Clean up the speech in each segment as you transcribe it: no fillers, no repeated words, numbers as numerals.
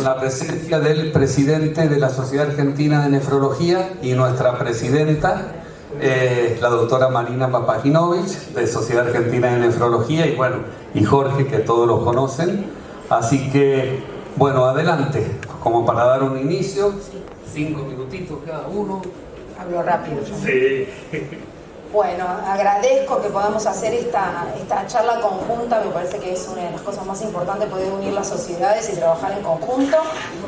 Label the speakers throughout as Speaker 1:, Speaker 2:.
Speaker 1: la presencia del presidente de la Sociedad Argentina de Nefrología y nuestra presidenta, la doctora Marina Papaginovich, de Sociedad Argentina de Nefrología, y bueno, y Jorge, que todos los conocen. Así que, bueno, adelante, como para dar un inicio, 5 minutitos cada uno.
Speaker 2: Hablo rápido.
Speaker 1: Sí.
Speaker 2: Bueno, agradezco que podamos hacer esta charla conjunta. Me parece que es una de las cosas más importantes, poder unir las sociedades y trabajar en conjunto.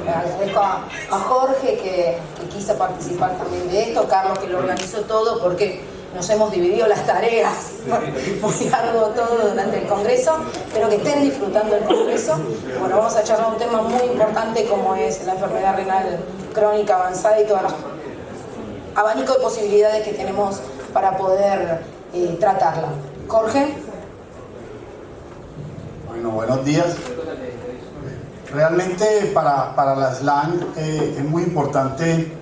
Speaker 2: Agradezco a Jorge que quiso participar también de esto, Carlos que lo organizó todo, porque nos hemos dividido las tareas muy largo todo durante el Congreso. Espero que estén disfrutando el Congreso. Bueno, vamos a charlar un tema muy importante como es la enfermedad renal crónica avanzada y todo el abanico de posibilidades que tenemos para poder tratarla. Jorge.
Speaker 3: Bueno, buenos días. Realmente para la SLAN es muy importante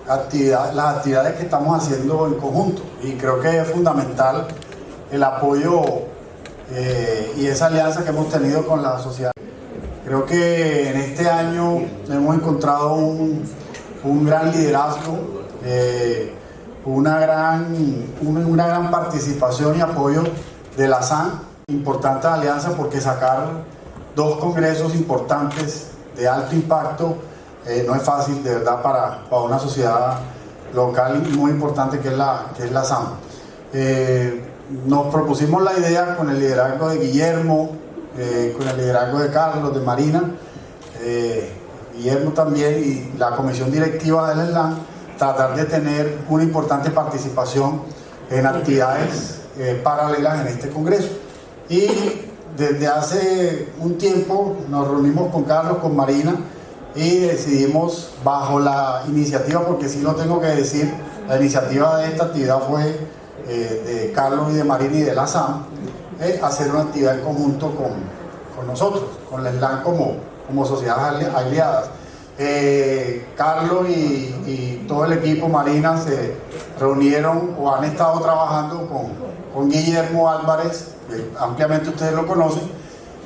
Speaker 3: las actividades que estamos haciendo en conjunto, y creo que es fundamental el apoyo y esa alianza que hemos tenido con la sociedad. Creo que en este año hemos encontrado un gran liderazgo, una gran participación y apoyo de la SAN, importante alianza, porque sacar 2 congresos importantes de alto impacto no es fácil, de verdad, para una sociedad local muy importante que es la SAN. Nos propusimos la idea con el liderazgo de Guillermo, con el liderazgo de Carlos, de Marina, Guillermo también, y la comisión directiva del SLAN, tratar de tener una importante participación en actividades paralelas en este congreso. Y desde hace un tiempo nos reunimos con Carlos, con Marina, y decidimos, bajo la iniciativa, porque sí lo tengo que decir, la iniciativa de esta actividad fue de Carlos y de Marina y de la SAM, hacer una actividad en conjunto con nosotros, con la SLAN como sociedades aliadas. Carlos y todo el equipo, Marina, se reunieron o han estado trabajando con Guillermo Álvarez, que ampliamente ustedes lo conocen,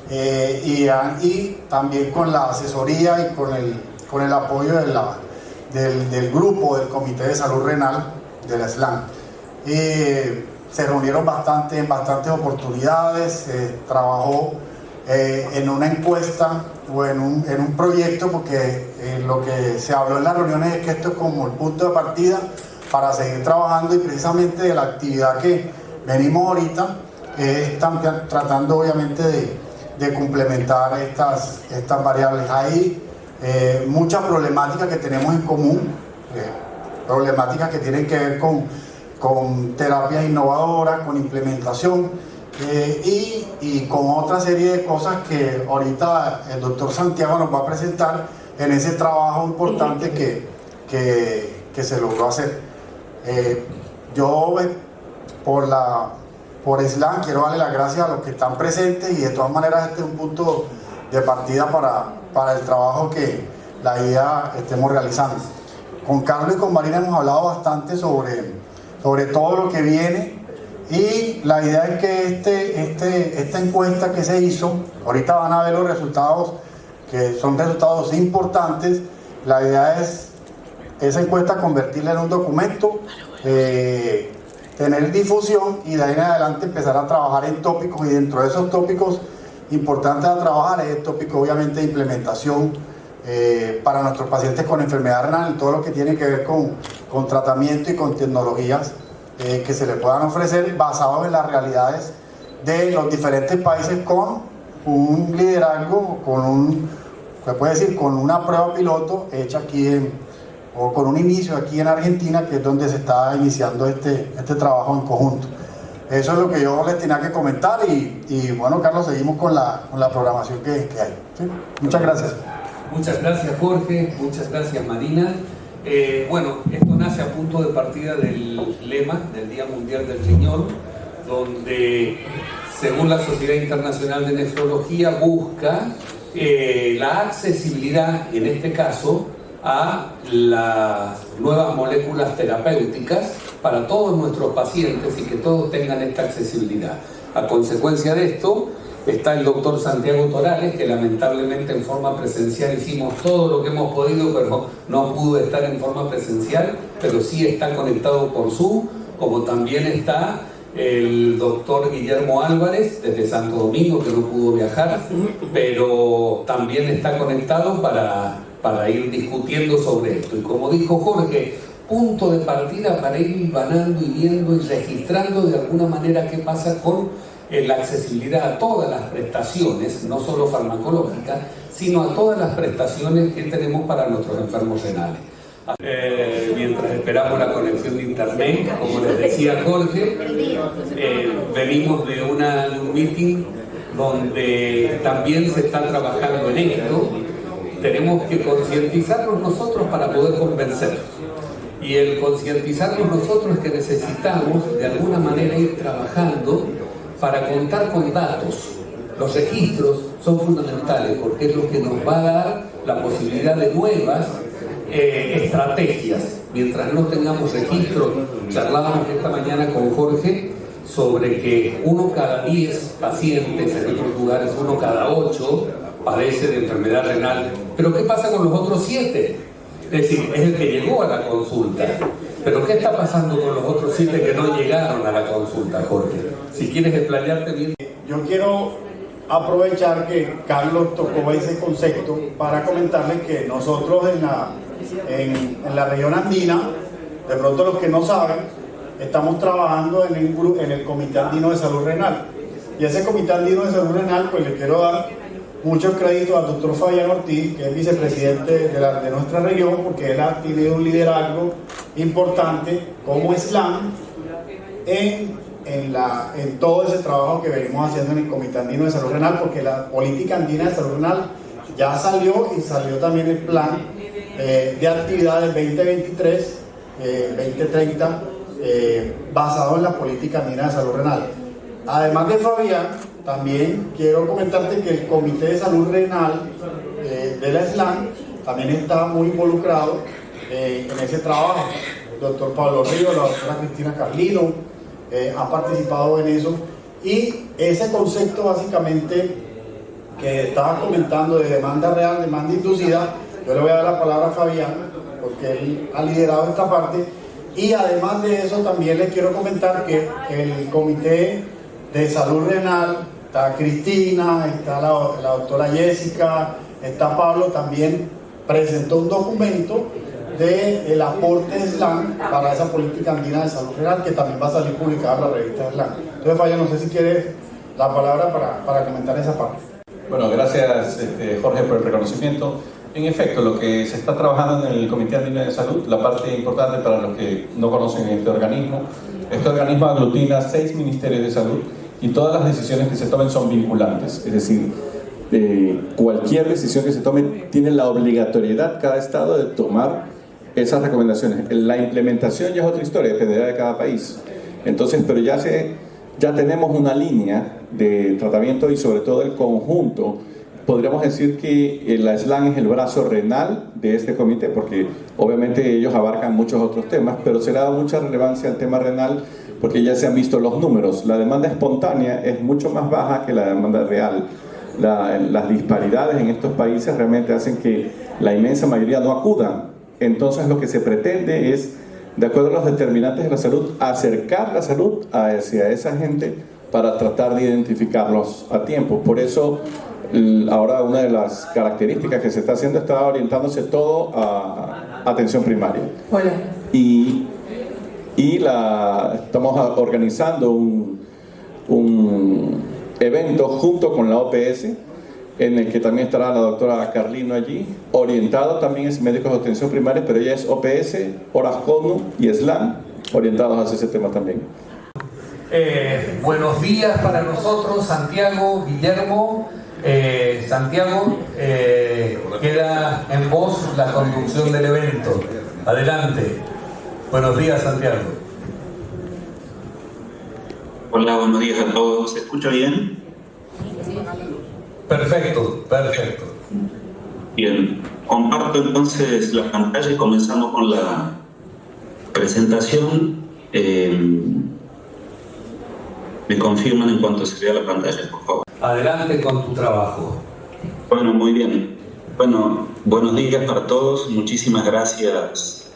Speaker 3: y también con la asesoría y con el apoyo del grupo del Comité de Salud Renal de la SLAN. Se reunieron en bastantes oportunidades, se trabajó en una encuesta o en un proyecto, porque lo que se habló en las reuniones es que esto es como el punto de partida para seguir trabajando, y precisamente de la actividad que venimos ahorita tratando obviamente de complementar estas variables. Hay muchas problemáticas que tenemos en común, problemáticas que tienen que ver con terapias innovadoras, con implementación, y con otra serie de cosas que ahorita el doctor Santiago nos va a presentar en ese trabajo importante que se logró hacer. Yo por SLAN quiero darle las gracias a los que están presentes, y de todas maneras este es un punto de partida para el trabajo que la idea estemos realizando. Con Carlos y con Marina hemos hablado bastante sobre todo lo que viene. Y la idea es que esta encuesta que se hizo, ahorita van a ver los resultados, que son resultados importantes. La idea es esa encuesta convertirla en un documento, tener difusión, y de ahí en adelante empezar a trabajar en tópicos, y dentro de esos tópicos importantes a trabajar es el tópico obviamente de implementación para nuestros pacientes con enfermedad renal, y todo lo que tiene que ver con tratamiento y con tecnologías que se le puedan ofrecer basados en las realidades de los diferentes países, con un liderazgo, con una prueba piloto hecha aquí o con un inicio aquí en Argentina, que es donde se está iniciando este trabajo en conjunto. Eso es lo que yo les tenía que comentar, y bueno, Carlos, seguimos con la programación que hay. ¿Sí? Muchas gracias.
Speaker 1: Muchas gracias, Jorge. Muchas gracias, Marina. Bueno, esto nace a punto de partida del lema del Día Mundial del Riñón, donde, según la Sociedad Internacional de Nefrología, busca la accesibilidad, en este caso, a las nuevas moléculas terapéuticas para todos nuestros pacientes, y que todos tengan esta accesibilidad. A consecuencia de esto, está el doctor Santiago Torales, que lamentablemente en forma presencial hicimos todo lo que hemos podido, pero no pudo estar en forma presencial, pero sí está conectado por Zoom, como también está el doctor Guillermo Álvarez desde Santo Domingo, que no pudo viajar, pero también está conectado para ir discutiendo sobre esto. Y como dijo Jorge, punto de partida para ir ganando y viendo y registrando de alguna manera qué pasa con la accesibilidad a todas las prestaciones, no solo farmacológicas, sino a todas las prestaciones que tenemos para nuestros enfermos renales. Mientras esperamos la conexión de internet, como les decía Jorge, venimos de un meeting donde también se está trabajando en esto. Tenemos que concientizarnos nosotros para poder convencerlos. Y el concientizarnos nosotros es que necesitamos de alguna manera ir trabajando para contar con datos. Los registros son fundamentales porque es lo que nos va a dar la posibilidad de nuevas estrategias. Mientras no tengamos registros, charlábamos esta mañana con Jorge sobre que 1 cada 10 pacientes, en otros lugares 1 cada 8, padece de enfermedad renal. Pero ¿qué pasa con los otros 7? Es decir, es el que llegó a la consulta. Pero ¿qué está pasando con los otros 7 que no llegaron a la consulta, Jorge? Si quieres explayarte bien.
Speaker 3: Yo quiero aprovechar que Carlos tocó ese concepto para comentarles que nosotros en la región andina, de pronto los que no saben, estamos trabajando en el Comité Andino de Salud Renal. Y ese Comité Andino de Salud Renal, pues le quiero dar muchos créditos al doctor Fabián Ortiz, que es vicepresidente de nuestra región, porque él ha tenido un liderazgo importante como SLAN en todo ese trabajo que venimos haciendo en el Comité Andino de Salud Renal, porque la política andina de salud renal ya salió y salió también el plan de actividades 2023-2030 basado en la política andina de salud renal. Además de Fabián, también quiero comentarte que el Comité de Salud Renal de la SLAN también está muy involucrado en ese trabajo. El doctor Pablo Ríos, la doctora Cristina Carlino han participado en eso, y ese concepto básicamente que estaba comentando de demanda real, demanda inducida, yo le voy a dar la palabra a Fabián porque él ha liderado esta parte. Y además de eso también les quiero comentar que el Comité de Salud Renal, está Cristina, está la doctora Jessica, está Pablo, también presentó un documento del aporte de SLAN para esa política andina de salud renal, que también va a salir publicada en la revista SLAN. Entonces, Fabián, no sé si quieres la palabra para comentar esa parte.
Speaker 4: Bueno, gracias Jorge por el reconocimiento. En efecto, lo que se está trabajando en el Comité Andino de Salud, la parte importante para los que no conocen este organismo aglutina 6 ministerios de salud y todas las decisiones que se tomen son vinculantes, es decir, cualquier decisión que se tome tiene la obligatoriedad cada estado de tomar esas recomendaciones. La implementación ya es otra historia, dependerá de cada país. Entonces, pero ya tenemos una línea de tratamiento y sobre todo el conjunto. Podríamos decir que la SLAN es el brazo renal de este comité, porque obviamente ellos abarcan muchos otros temas, pero se le ha dado mucha relevancia al tema renal porque ya se han visto los números. La demanda espontánea es mucho más baja que la demanda real. Las disparidades en estos países realmente hacen que la inmensa mayoría no acudan. Entonces lo que se pretende es, de acuerdo a los determinantes de la salud, acercar la salud hacia esa gente para tratar de identificarlos a tiempo. Por eso ahora una de las características que se está haciendo está orientándose todo a atención primaria.
Speaker 2: Hola.
Speaker 4: Y estamos organizando un evento junto con la OPS, en el que también estará la doctora Carlino allí, orientado también es médicos de atención primaria, pero ella es OPS, Orasconu y SLAN, orientados hacia ese tema también.
Speaker 1: Buenos días para nosotros, Santiago, Guillermo. Santiago, queda en vos la conducción del evento. Adelante. Buenos días, Santiago.
Speaker 5: Hola, buenos días a todos. ¿Se escucha bien?
Speaker 1: Perfecto, perfecto.
Speaker 5: Bien, comparto entonces la pantalla y comenzamos con la presentación. Me confirman en cuanto se vea la pantalla, por favor.
Speaker 1: Adelante con tu trabajo.
Speaker 5: Bueno, muy bien. Bueno, buenos días para todos. Muchísimas gracias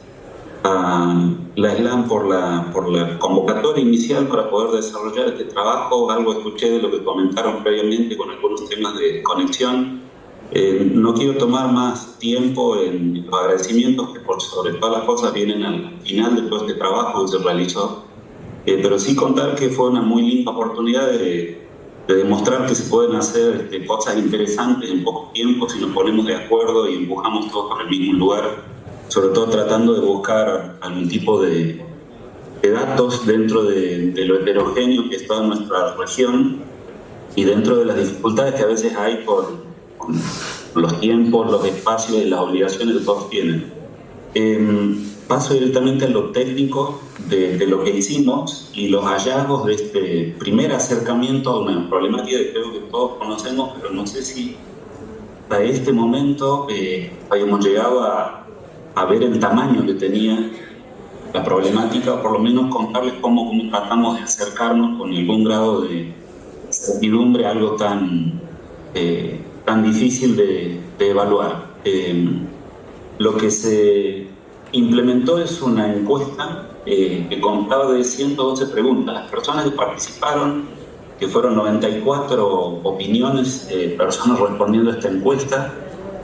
Speaker 5: a la SLAM por la convocatoria inicial para poder desarrollar este trabajo. Algo escuché de lo que comentaron previamente con algunos temas de conexión. No quiero tomar más tiempo en los agradecimientos que por sobre todas las cosas vienen al final de todo este trabajo que se realizó, pero sí contar que fue una muy linda oportunidad de demostrar que se pueden hacer cosas interesantes en poco tiempo si nos ponemos de acuerdo y empujamos todos por el mismo lugar, sobre todo tratando de buscar algún tipo de datos dentro de lo heterogéneo que es toda nuestra región y dentro de las dificultades que a veces hay por los tiempos, los espacios y las obligaciones que todos tienen. Paso directamente a lo técnico de lo que hicimos y los hallazgos de este primer acercamiento a una problemática que creo que todos conocemos, pero no sé si hasta este momento hayamos llegado a ver el tamaño que tenía la problemática, o por lo menos contarles cómo tratamos de acercarnos con algún grado de certidumbre a algo tan difícil de evaluar. Lo que se implementó es una encuesta que contaba de 112 preguntas. Las personas que participaron, que fueron 94 opiniones, personas respondiendo a esta encuesta,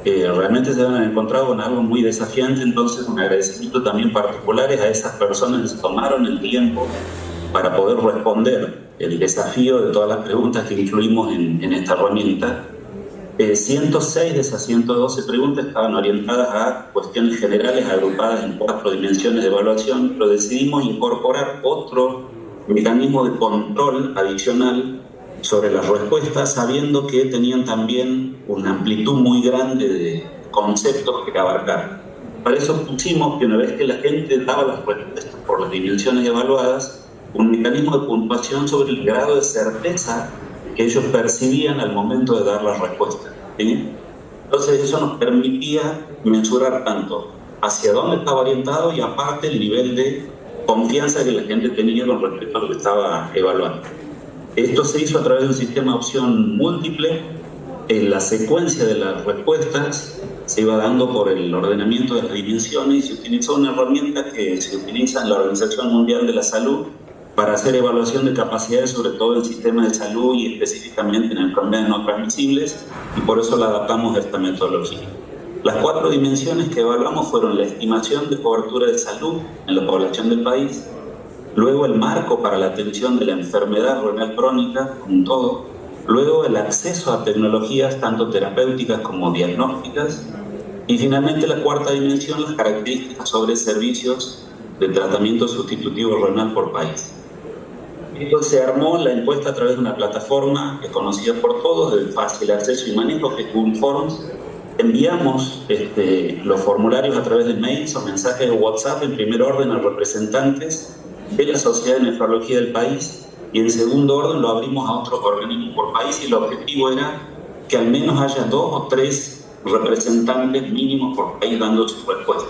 Speaker 5: realmente se han encontrado con algo muy desafiante. Entonces, un agradecimiento también particular a esas personas que se tomaron el tiempo para poder responder el desafío de todas las preguntas que incluimos en esta herramienta. 106 de esas 112 preguntas estaban orientadas a cuestiones generales agrupadas en 4 dimensiones de evaluación, pero decidimos incorporar otro mecanismo de control adicional sobre las respuestas, sabiendo que tenían también una amplitud muy grande de conceptos que abarcar. Para eso pusimos que una vez que la gente daba las respuestas por las dimensiones evaluadas, un mecanismo de puntuación sobre el grado de certeza que ellos percibían al momento de dar la respuesta, ¿sí? Entonces eso nos permitía mensurar tanto hacia dónde estaba orientado y aparte el nivel de confianza que la gente tenía con respecto a lo que estaba evaluando. Esto se hizo a través de un sistema de opción múltiple. En la secuencia de las respuestas se iba dando por el ordenamiento de las dimensiones y se utilizó una herramienta que se utiliza en la Organización Mundial de la Salud para hacer evaluación de capacidades, sobre todo en sistemas de salud y específicamente en enfermedades no transmisibles, y por eso la adaptamos a esta metodología. Las 4 dimensiones que evaluamos fueron la estimación de cobertura de salud en la población del país, luego el marco para la atención de la enfermedad renal crónica, con todo, luego el acceso a tecnologías tanto terapéuticas como diagnósticas, y finalmente la 4ª dimensión, las características sobre servicios de tratamiento sustitutivo renal por país. Entonces se armó la encuesta a través de una plataforma que es conocida por todos, de fácil acceso y manejo, que es Google Forms. Enviamos los formularios a través de mails o mensajes de WhatsApp en primer orden a representantes de la Sociedad de Nefrología del país y en segundo orden lo abrimos a otros organismos por país y el objetivo era que al menos haya 2 o 3 representantes mínimos por país dando su respuesta.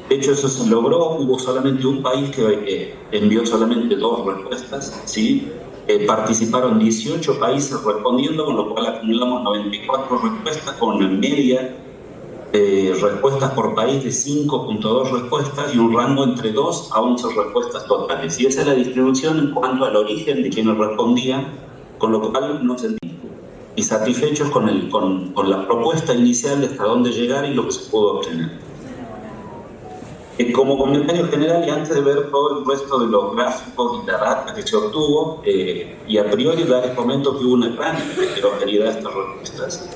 Speaker 5: De hecho, eso se logró. Hubo solamente un país que envió solamente 2 respuestas, ¿sí? Participaron 18 países respondiendo, con lo cual acumulamos 94 respuestas, con una media de respuestas por país de 5.2 respuestas y un rango entre 2 a 11 respuestas totales. Y esa es la distribución en cuanto al origen de quienes respondían, con lo cual nos sentimos y satisfechos con la propuesta inicial de hasta dónde llegar y lo que se pudo obtener. Como comentario general, y antes de ver todo el resto de los gráficos y la data que se obtuvo, y a priori les comento que hubo una gran heterogeneidad de estas respuestas.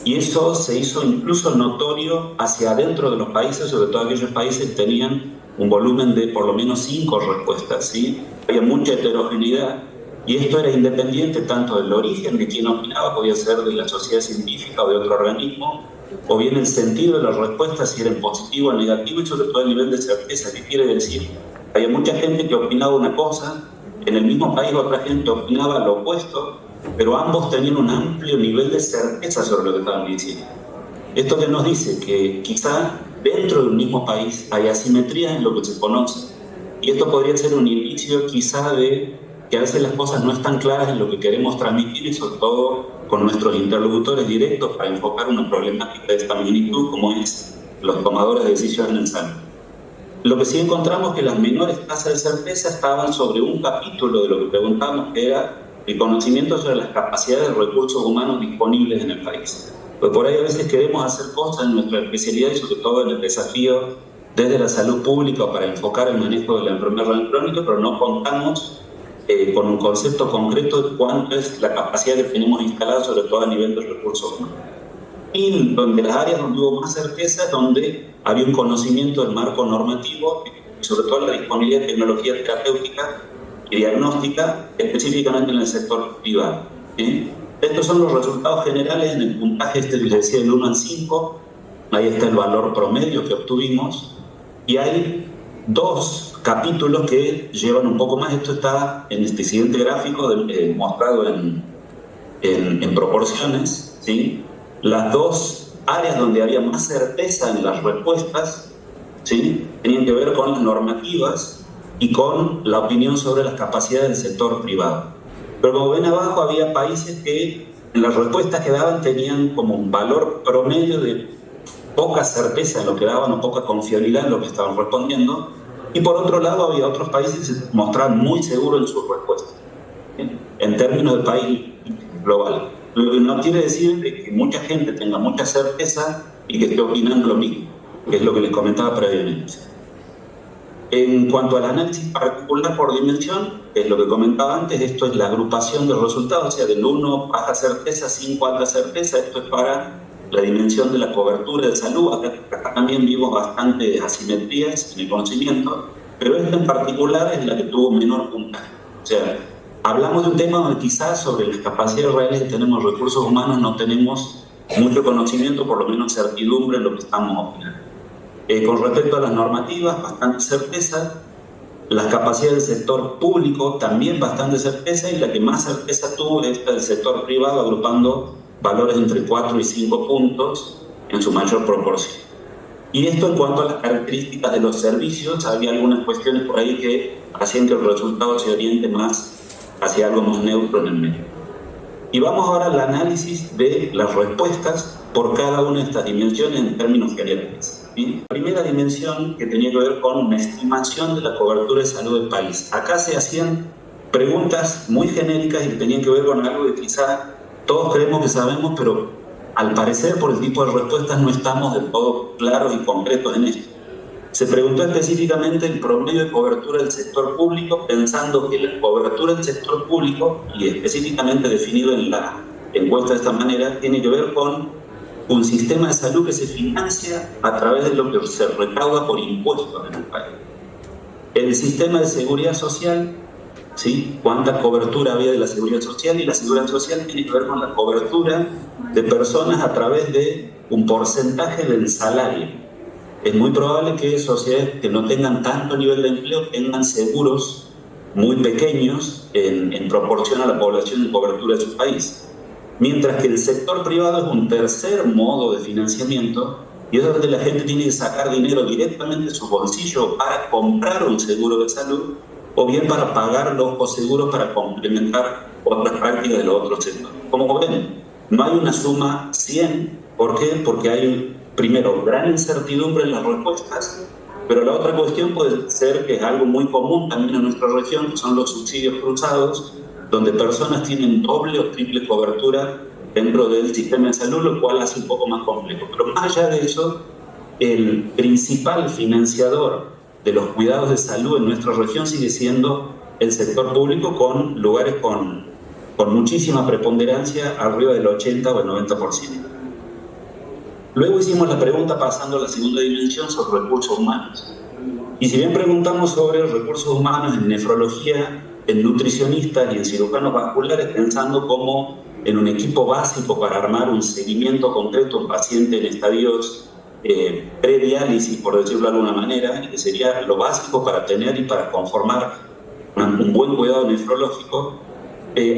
Speaker 5: Y eso se hizo incluso notorio hacia adentro de los países, sobre todo aquellos países que tenían un volumen de por lo menos 5 respuestas, ¿sí? Había mucha heterogeneidad, y esto era independiente tanto del origen de quien opinaba, podía ser de la sociedad científica o de otro organismo, o bien el sentido de las respuestas, si eran positivo o negativo, y sobre todo el nivel de certeza. ¿Qué quiere decir? Había mucha gente que opinaba una cosa, en el mismo país otra gente opinaba lo opuesto, pero ambos tenían un amplio nivel de certeza sobre lo que estaban diciendo. Esto que nos dice que quizá dentro del mismo país hay asimetrías en lo que se conoce, y esto podría ser un indicio quizá de que a veces las cosas no están claras en lo que queremos transmitir y sobre todo con nuestros interlocutores directos para enfocar una problemática de esta magnitud como es los tomadores de decisiones en salud. Lo que sí encontramos es que las menores tasas de certeza estaban sobre un capítulo de lo que preguntamos, que era el conocimiento sobre las capacidades de recursos humanos disponibles en el país. Pues por ahí a veces queremos hacer cosas en nuestra especialidad y sobre todo en el desafío desde la salud pública para enfocar el manejo de la enfermedad renal crónica, pero no contamos con un concepto concreto de cuánto es la capacidad que tenemos instalada, sobre todo a nivel de recursos humanos. Y donde las áreas donde hubo más certeza, donde había un conocimiento del marco normativo, sobre todo la disponibilidad de tecnología terapéutica y diagnóstica, específicamente en el sector privado. ¿Sí? Estos son los resultados generales en el puntaje que les decía del 1 al 5. Ahí está el valor promedio que obtuvimos. Y hay dos capítulos que llevan un poco más. Esto está en este siguiente gráfico mostrado en proporciones, ¿sí? Las dos áreas donde había más certeza en las respuestas, ¿sí?, tenían que ver con las normativas y con la opinión sobre las capacidades del sector privado. Pero como ven abajo, había países que en las respuestas que daban tenían como un valor promedio de poca certeza en lo que daban o poca confiabilidad en lo que estaban respondiendo. Y por otro lado, había otros países que se mostraban muy seguros en sus respuestas, ¿sí?, en términos de país global. Lo que no quiere decir que mucha gente tenga mucha certeza y que esté opinando lo mismo, que es lo que les comentaba previamente. En cuanto al análisis particular por dimensión, que es lo que comentaba antes, esto es la agrupación de resultados, o sea, del 1 baja certeza, 5 alta certeza. Esto es para la dimensión de la cobertura de salud. Acá también vimos bastantes asimetrías en el conocimiento, pero esta en particular es la que tuvo menor puntaje. O sea, hablamos de un tema donde quizás sobre las capacidades reales que tenemos recursos humanos no tenemos mucho conocimiento, por lo menos certidumbre en lo que estamos opinando. Con respecto a las normativas, bastante certeza. Las capacidades del sector público, también bastante certeza, y la que más certeza tuvo es la del sector privado, agrupando valores entre 4 y 5 puntos en su mayor proporción. Y esto en cuanto a las características de los servicios, había algunas cuestiones por ahí que hacían que el resultado se oriente más hacia algo más neutro en el medio. Y vamos ahora al análisis de las respuestas por cada una de estas dimensiones en términos generales, ¿sí? La primera dimensión, que tenía que ver con una estimación de la cobertura de salud del país. Acá se hacían preguntas muy genéricas y que tenían que ver con algo que quizá todos creemos que sabemos, pero al parecer por el tipo de respuestas no estamos del todo claros y concretos en esto. Se preguntó específicamente el promedio de cobertura del sector público, pensando que la cobertura del sector público, y específicamente definido en la encuesta de esta manera, tiene que ver con un sistema de salud que se financia a través de lo que se recauda por impuestos en el país. El sistema de seguridad social, ¿sí?, cuánta cobertura había de la seguridad social, y la seguridad social tiene que ver con la cobertura de personas a través de un porcentaje del salario. Es muy probable que sociedades que no tengan tanto nivel de empleo tengan seguros muy pequeños en proporción a la población y cobertura de su país. Mientras que el sector privado es un tercer modo de financiamiento, y es donde la gente tiene que sacar dinero directamente de su bolsillo para comprar un seguro de salud, o bien para pagar los coseguros para complementar otras prácticas de los otros sectores. Como ven, no hay una suma 100. ¿Por qué? Porque hay, primero, gran incertidumbre en las respuestas, pero la otra cuestión puede ser que es algo muy común también en nuestra región, que son los subsidios cruzados, donde personas tienen doble o triple cobertura dentro del sistema de salud, lo cual hace un poco más complejo. Pero más allá de eso, el principal financiador de los cuidados de salud en nuestra región sigue siendo el sector público, con lugares con muchísima preponderancia, arriba del 80 o el 90%. Luego hicimos la pregunta, pasando a la segunda dimensión, sobre recursos humanos. Y si bien preguntamos sobre recursos humanos en nefrología, en nutricionistas y en cirujanos vasculares, pensando como en un equipo básico para armar un seguimiento concreto a un paciente en estadios prediálisis, por decirlo de alguna manera, y que sería lo básico para tener y para conformar un buen cuidado nefrológico.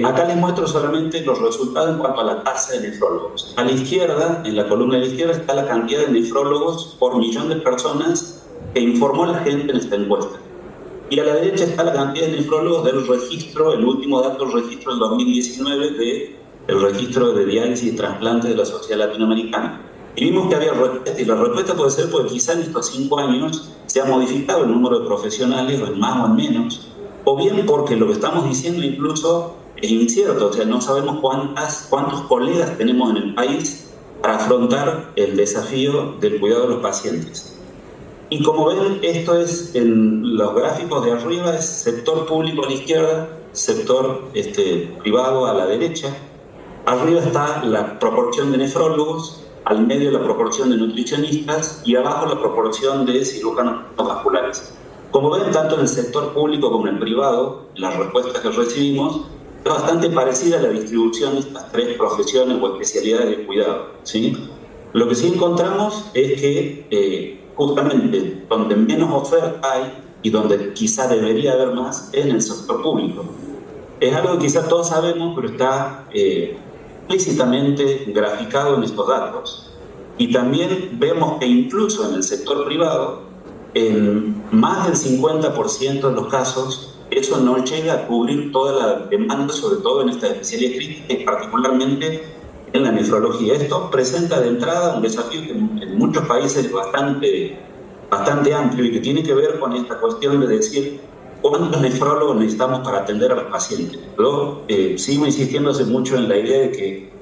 Speaker 5: Acá les muestro solamente los resultados en cuanto a la tasa de nefrólogos. A la izquierda, en la columna de la izquierda, está la cantidad de nefrólogos por millón de personas que informó la gente en esta encuesta. Y a la derecha está la cantidad de nefrólogos del registro, el último dato del registro del 2019 del registro de diálisis y trasplante de la Sociedad Latinoamericana. Y vimos que había respuesta, y la respuesta puede ser porque quizá en estos 5 años se ha modificado el número de profesionales, o en más o en menos, o bien porque lo que estamos diciendo incluso es incierto, o sea, no sabemos cuántos colegas tenemos en el país para afrontar el desafío del cuidado de los pacientes. Y como ven, esto es en los gráficos de arriba, es sector público a la izquierda, sector privado a la derecha. Arriba está la proporción de nefrólogos, al medio la proporción de nutricionistas y abajo la proporción de cirujanos vasculares. Como ven, tanto en el sector público como en el privado, las respuestas que recibimos es bastante parecida a la distribución de estas 3 profesiones o especialidades de cuidado, ¿sí? Lo que sí encontramos es que justamente donde menos oferta hay y donde quizá debería haber más es en el sector público. Es algo que quizá todos sabemos, pero está explícitamente graficado en estos datos. Y también vemos que incluso en el sector privado, en más del 50% de los casos, eso no llega a cubrir toda la demanda, sobre todo en esta especialidad crítica y particularmente en la nefrología. Esto presenta de entrada un desafío que en muchos países es bastante amplio y que tiene que ver con esta cuestión de decir cuántos nefrólogos necesitamos para atender a los pacientes. Yo sigo insistiendo hace mucho en la idea de que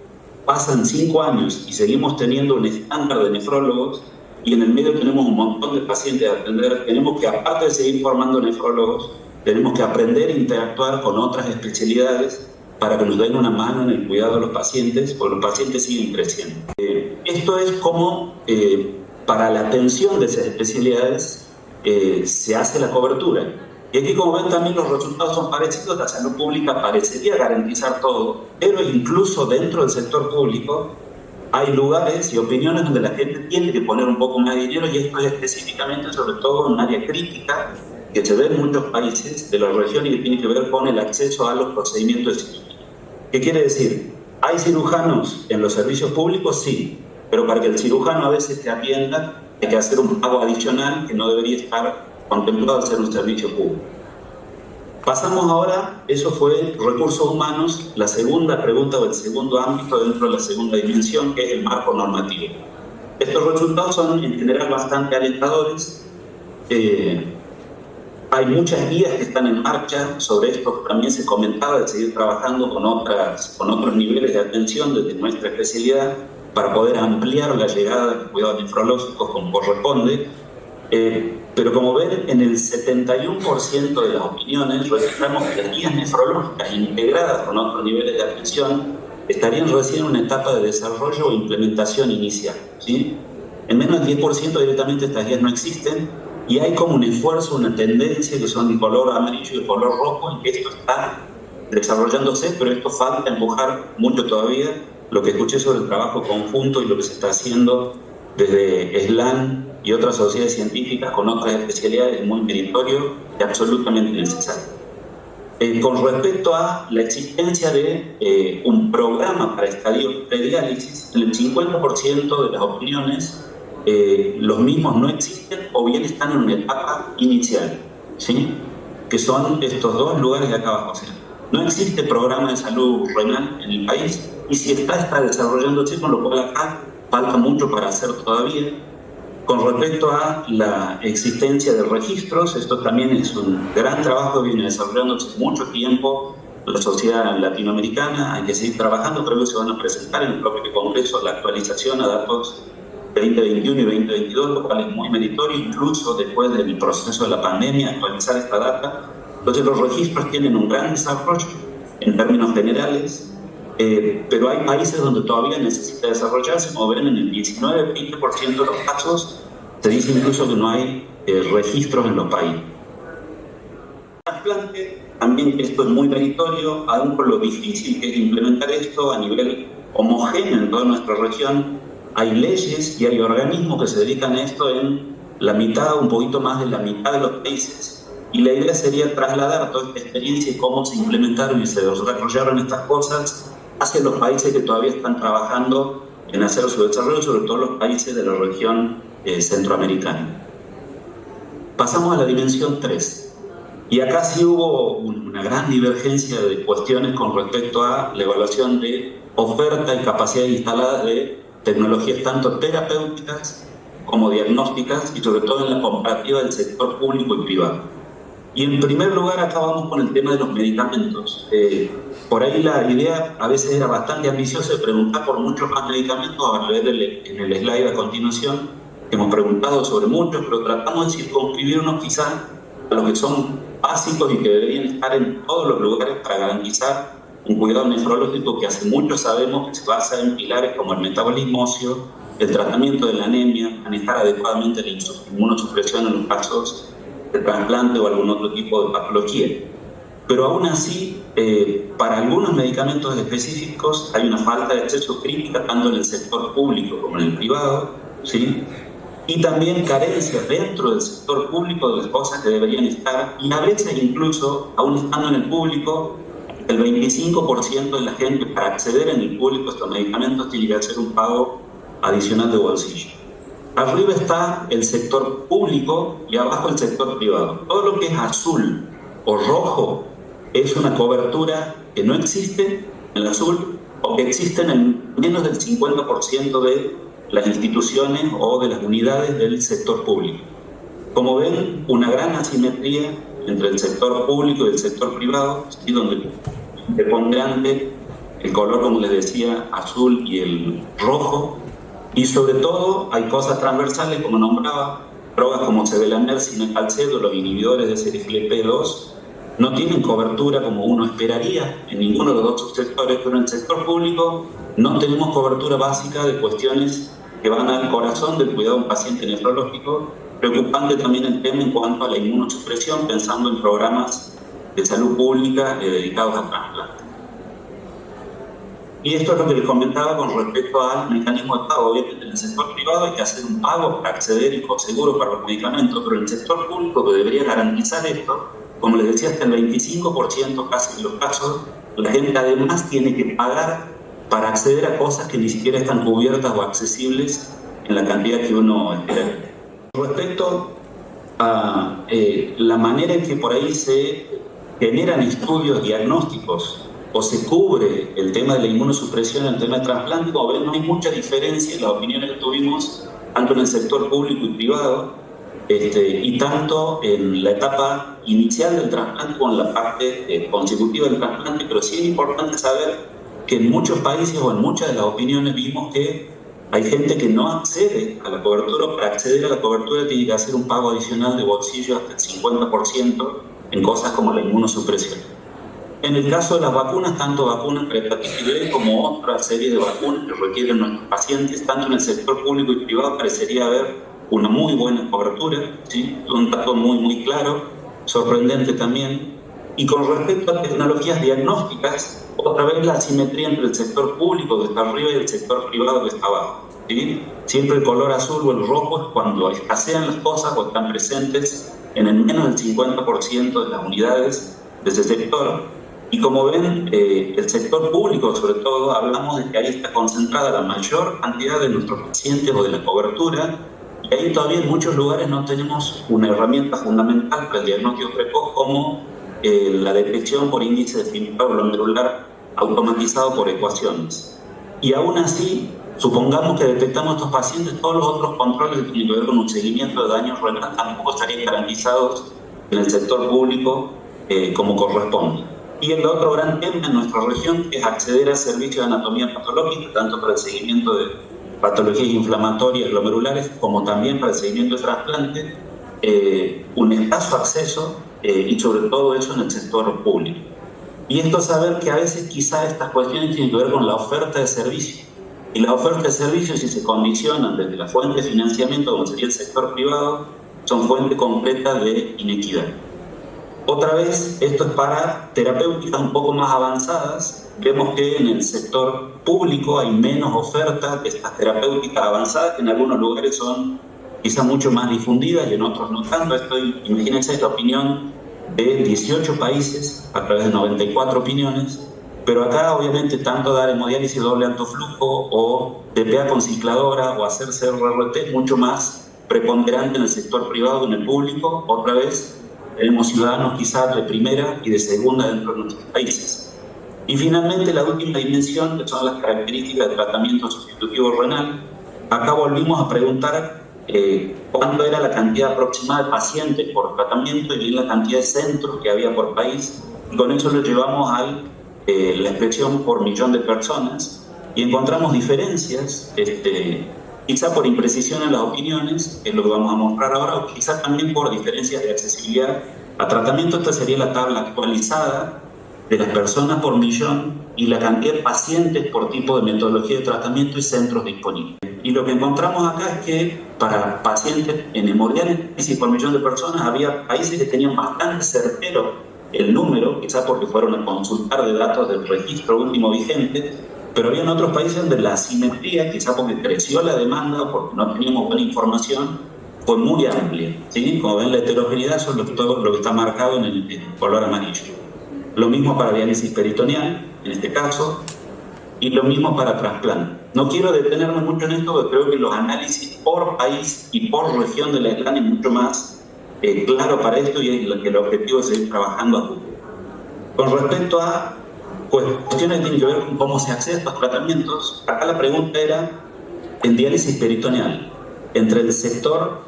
Speaker 5: pasan 5 años y seguimos teniendo un estándar de nefrólogos y en el medio tenemos un montón de pacientes a atender. Tenemos que, aparte de seguir formando nefrólogos, tenemos que aprender a interactuar con otras especialidades para que nos den una mano en el cuidado de los pacientes, porque los pacientes siguen creciendo. Esto es como para la atención de esas especialidades se hace la cobertura. Y aquí, como ven, también los resultados son parecidos. La salud pública parecería garantizar todo, pero incluso dentro del sector público hay lugares y opiniones donde la gente tiene que poner un poco más de dinero, y esto es específicamente, sobre todo, en un área crítica que se ve en muchos países de la región y que tiene que ver con el acceso a los procedimientos de cirugía. ¿Qué quiere decir? ¿Hay cirujanos en los servicios públicos? Sí, pero para que el cirujano a veces te atienda hay que hacer un pago adicional que no debería estar contemplado al ser un servicio público. Pasamos ahora, eso fue recursos humanos, la segunda pregunta o el segundo ámbito dentro de la segunda dimensión, que es el marco normativo. Estos resultados son en general bastante alentadores. Hay muchas guías que están en marcha sobre esto. También se comentaba de seguir trabajando con otros niveles de atención desde nuestra especialidad para poder ampliar la llegada de cuidados nefrológicos como corresponde. Pero como ven, en el 71% de las opiniones registramos que las guías nefrológicas integradas con otros niveles de atención estarían recién en una etapa de desarrollo o implementación inicial, ¿sí? En menos del 10% directamente estas guías no existen, y hay como un esfuerzo, una tendencia que son de color amarillo y de color rojo, en que esto está desarrollándose, pero esto falta empujar mucho todavía. Lo que escuché sobre el trabajo conjunto y lo que se está haciendo desde SLAN y otras sociedades científicas con otras especialidades es muy meritorio y absolutamente necesario. Con respecto a la existencia de un programa para estadios prediálisis, en el 50% de las opiniones los mismos no existen o bien están en una etapa inicial, ¿sí? Que son estos 2 lugares de acá abajo. O sea, no existe programa de salud renal en el país, y si está desarrollándose, con lo cual acá falta mucho para hacer todavía. Con respecto a la existencia de registros, esto también es un gran trabajo que viene desarrollándose mucho tiempo la sociedad latinoamericana. Hay que seguir trabajando, creo que se van a presentar en el propio Congreso la actualización a datos 2021 y 2022, lo cual es muy meritorio, incluso después del proceso de la pandemia, actualizar esta data. Entonces los registros tienen un gran desarrollo en términos generales, pero hay países donde todavía necesita desarrollarse. Como ven, en el 19-20% de los casos se dice incluso que no hay registros en los países. Trasplante, también esto es muy meritorio, aún por lo difícil que es implementar esto a nivel homogéneo en toda nuestra región. Hay leyes y hay organismos que se dedican a esto en la mitad, un poquito más de la mitad de los países. Y la idea sería trasladar toda esta experiencia y cómo se implementaron y se desarrollaron estas cosas hacia los países que todavía están trabajando en hacer su desarrollo, sobre todo los países de la región centroamericana. Pasamos a la dimensión 3. Y acá sí hubo una gran divergencia de cuestiones con respecto a la evaluación de oferta y capacidades instaladas de tecnologías tanto terapéuticas como diagnósticas y sobre todo en la comparativa del sector público y privado. Y en primer lugar acá vamos con el tema de los medicamentos. Por ahí la idea a veces era bastante ambiciosa de preguntar por muchos más medicamentos. A ver en el slide a continuación hemos preguntado sobre muchos, pero tratamos de circunscribirnos quizás a los que son básicos y que deberían estar en todos los lugares para garantizar un cuidado nefrológico que hace mucho sabemos que se basa en pilares como el metabolismo óseo, el tratamiento de la anemia, manejar adecuadamente la inmunosupresión en los casos de trasplante o algún otro tipo de patología. Pero aún así, para algunos medicamentos específicos hay una falta de acceso crítica tanto en el sector público como en el privado, ¿sí? Y también carencias dentro del sector público de las cosas que deberían estar, y a veces incluso, aún estando en el público, el 25% de la gente para acceder en el público a estos medicamentos tiene que hacer un pago adicional de bolsillo. Arriba está el sector público y abajo el sector privado. Todo lo que es azul o rojo es una cobertura que no existe en el azul o que existe en menos del 50% de las instituciones o de las unidades del sector público. Como ven, una gran asimetría entre el sector público y el sector privado, ¿sí? Donde es preponderante el color, como les decía, azul y el rojo, y sobre todo hay cosas transversales, como nombraba, drogas como sevelamer, cimetalcedo, los inhibidores de serifilip-2, no tienen cobertura como uno esperaría en ninguno de los dos subsectores, pero en el sector público no tenemos cobertura básica de cuestiones que van al corazón del cuidado de un paciente nefrológico. Preocupante también el tema en cuanto a la inmunosupresión, pensando en programas de salud pública dedicados a trasplante. Y esto es lo que les comentaba con respecto al mecanismo de pago. Obviamente en el sector privado hay que hacer un pago para acceder y conseguro para los medicamentos, pero en el sector público, que debería garantizar esto, como les decía, hasta el 25% casi de los casos, la gente además tiene que pagar para acceder a cosas que ni siquiera están cubiertas o accesibles en la cantidad que uno espera. Respecto a la manera en que por ahí se generan estudios diagnósticos o se cubre el tema de la inmunosupresión en el tema de trasplante, como ven, no hay mucha diferencia en las opiniones que tuvimos, tanto en el sector público y privado, y tanto en la etapa inicial del trasplante como en la parte consecutiva del trasplante. Pero sí es importante saber que en muchos países o en muchas de las opiniones vimos que hay gente que no accede a la cobertura. Para acceder a la cobertura tiene que hacer un pago adicional de bolsillo hasta el 50% en cosas como la inmunosupresión. En el caso de las vacunas, tanto vacunas para hepatitis B como otra serie de vacunas que requieren nuestros pacientes, tanto en el sector público y privado, parecería haber una muy buena cobertura, ¿sí? Un dato muy claro, sorprendente también. Y con respecto a tecnologías diagnósticas, otra vez la asimetría entre el sector público que está arriba y el sector privado que está abajo, ¿sí? Siempre el color azul o el rojo es cuando escasean las cosas o están presentes en el menos del 50% de las unidades de ese sector. Y como ven, el sector público, sobre todo, hablamos de que ahí está concentrada la mayor cantidad de nuestros pacientes o de la cobertura, y ahí todavía en muchos lugares no tenemos una herramienta fundamental para el diagnóstico precoz como la detección por índice de filtrado glomerular automatizado por ecuaciones. Y aún así, supongamos que detectamos estos pacientes, todos los otros controles que tienen que ver con un seguimiento de daños renales tampoco estarían garantizados en el sector público como corresponde. Y el otro gran tema en nuestra región es acceder a servicios de anatomía patológica, tanto para el seguimiento de patologías inflamatorias glomerulares como también para el seguimiento de trasplante, un escaso acceso y sobre todo eso en el sector público. Y esto saber que a veces quizá estas cuestiones tienen que ver con la oferta de servicios. Y la oferta de servicios, si se condicionan desde la fuente de financiamiento, como sería el sector privado, son fuente completa de inequidad. Otra vez, esto es para terapéuticas un poco más avanzadas. Vemos que en el sector público hay menos oferta de estas terapéuticas avanzadas, que en algunos lugares son quizá mucho más difundidas y en otros no tanto. Imagínense la opinión de 18 países a través de 94 opiniones, pero acá obviamente tanto dar hemodiálisis doble alto flujo o TPA con cicladora o hacer CRRT es mucho más preponderante en el sector privado que en el público, otra vez tenemos ciudadanos quizás de primera y de segunda dentro de nuestros países. Y finalmente la última dimensión, que son las características del tratamiento sustitutivo renal. Acá volvimos a preguntar cuánto era la cantidad aproximada de pacientes por tratamiento y bien la cantidad de centros que había por país. Y con eso lo llevamos a la expresión por millón de personas y encontramos diferencias, quizá por imprecisión en las opiniones, que es lo que vamos a mostrar ahora, o quizá también por diferencias de accesibilidad a tratamiento. Esta sería la tabla actualizada de las personas por millón y la cantidad de pacientes por tipo de metodología de tratamiento y centros disponibles. Y lo que encontramos acá es que para pacientes en hemodiálisis por millón de personas había países que tenían bastante certero el número, quizás porque fueron a consultar de datos del registro último vigente, pero había en otros países donde la asimetría, quizás porque creció la demanda o porque no teníamos buena información, fue muy amplia, ¿sí? Como ven, la heterogeneidad eso es todo lo que está marcado en el color amarillo. Lo mismo para diálisis peritoneal, en este caso, y lo mismo para trasplante. No quiero detenerme mucho en esto porque creo que los análisis por país y por región de la ESLAN es mucho más claro para esto y es que el objetivo es seguir trabajando a futuro. Con respecto a cuestiones que tienen que ver con cómo se accede a estos tratamientos, acá la pregunta era, en diálisis peritoneal, entre el sector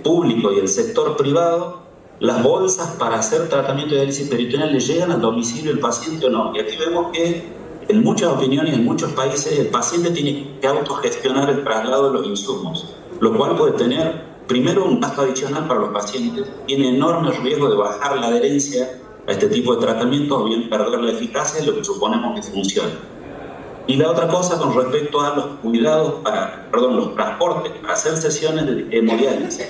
Speaker 5: público y el sector privado, ¿las bolsas para hacer tratamiento de diálisis peritoneal le llegan al domicilio del paciente o no? Y aquí vemos que en muchas opiniones, en muchos países, el paciente tiene que autogestionar el traslado de los insumos, lo cual puede tener, primero, un gasto adicional para los pacientes, tiene enorme riesgo de bajar la adherencia a este tipo de tratamiento o bien perder la eficacia de lo que suponemos que funciona. Y la otra cosa con respecto a los cuidados los transportes para hacer sesiones de hemodiálisis.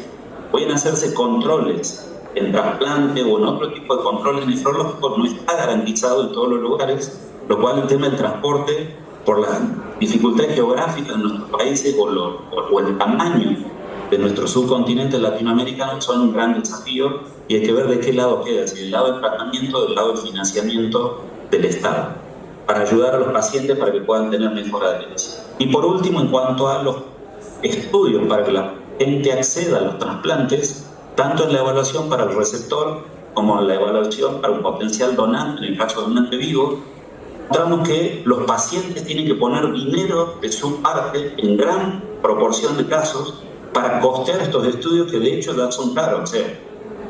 Speaker 5: Pueden hacerse controles en trasplante o en otro tipo de controles nefrológicos, no está garantizado en todos los lugares, lo cual el tema del transporte, por las dificultades geográficas de nuestros países o el tamaño de nuestro subcontinente latinoamericano, son un gran desafío y hay que ver de qué lado queda, si del lado del tratamiento o del lado del financiamiento del Estado, para ayudar a los pacientes para que puedan tener mejor adherencia. Y por último, en cuanto a los estudios para que la gente acceda a los trasplantes, tanto en la evaluación para el receptor como en la evaluación para un potencial donante, en el caso de donante vivo, encontramos que los pacientes tienen que poner dinero de su parte en gran proporción de casos para costear estos estudios que de hecho ya son caros. O sea,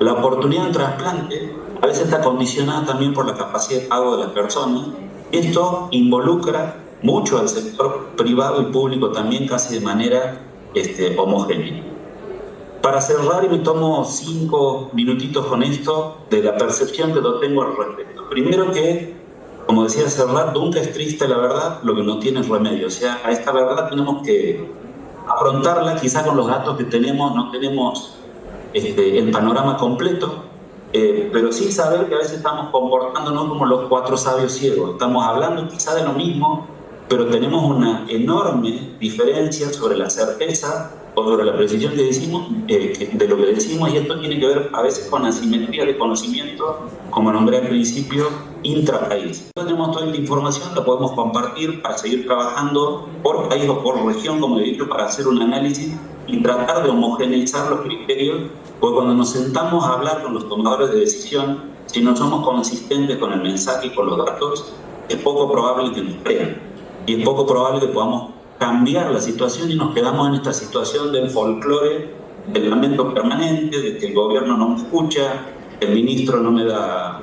Speaker 5: la oportunidad de trasplante a veces está condicionada también por la capacidad de pago de las personas. Esto involucra mucho al sector privado y público también casi de manera homogénea. Para cerrar, y me tomo 5 minutitos con esto, de la percepción que yo tengo al respecto. Primero que, como decía hace rato, nunca es triste la verdad, lo que no tiene es remedio. O sea, a esta verdad tenemos que afrontarla, quizá con los datos que tenemos, no tenemos el panorama completo, pero sí saber que a veces estamos comportándonos como los 4 sabios ciegos. Estamos hablando quizá de lo mismo, pero tenemos una enorme diferencia sobre la certeza o sobre la precisión que decimos, de lo que decimos, y esto tiene que ver a veces con asimetría de conocimiento, como nombré al principio, intrapaís. Tenemos toda esta información, la podemos compartir para seguir trabajando por país o por región, como he dicho, para hacer un análisis y tratar de homogeneizar los criterios, porque cuando nos sentamos a hablar con los tomadores de decisión, si no somos consistentes con el mensaje y con los datos, es poco probable que nos crean, y es poco probable que podamos cambiar la situación y nos quedamos en esta situación del folclore, del lamento permanente, de que el gobierno no me escucha, el ministro no me da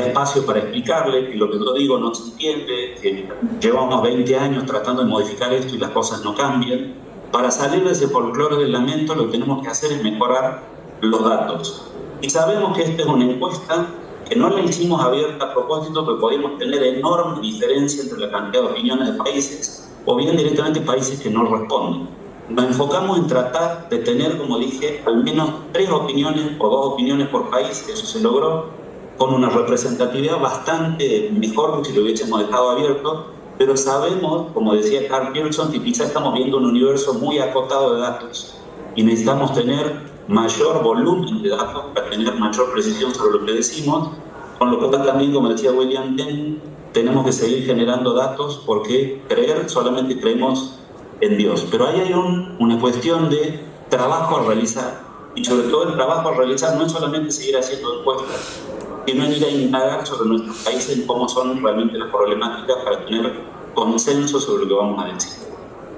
Speaker 5: espacio para explicarle, que lo que yo digo no se entiende, que llevamos 20 años tratando de modificar esto y las cosas no cambian. Para salir de ese folclore del lamento, lo que tenemos que hacer es mejorar los datos. Y sabemos que esta es una encuesta que no la hicimos abierta a propósito, porque podemos tener enorme diferencia entre la cantidad de opiniones de países o bien directamente países que no responden. Nos enfocamos en tratar de tener, como dije, al menos 3 opiniones o 2 opiniones por país. Eso se logró con una representatividad bastante mejor que si lo hubiésemos dejado abierto, pero sabemos, como decía Carl Pearson, que quizá estamos viendo un universo muy acotado de datos y necesitamos tener mayor volumen de datos para tener mayor precisión sobre lo que decimos, con lo cual también, como decía William Dent, tenemos que seguir generando datos, porque creer solamente creemos en Dios. Pero ahí hay una cuestión de trabajo a realizar. y sobre todo el trabajo a realizar no es solamente seguir haciendo encuestas, sino en ir a indagar sobre nuestros países y cómo son realmente las problemáticas para tener consenso sobre lo que vamos a decir.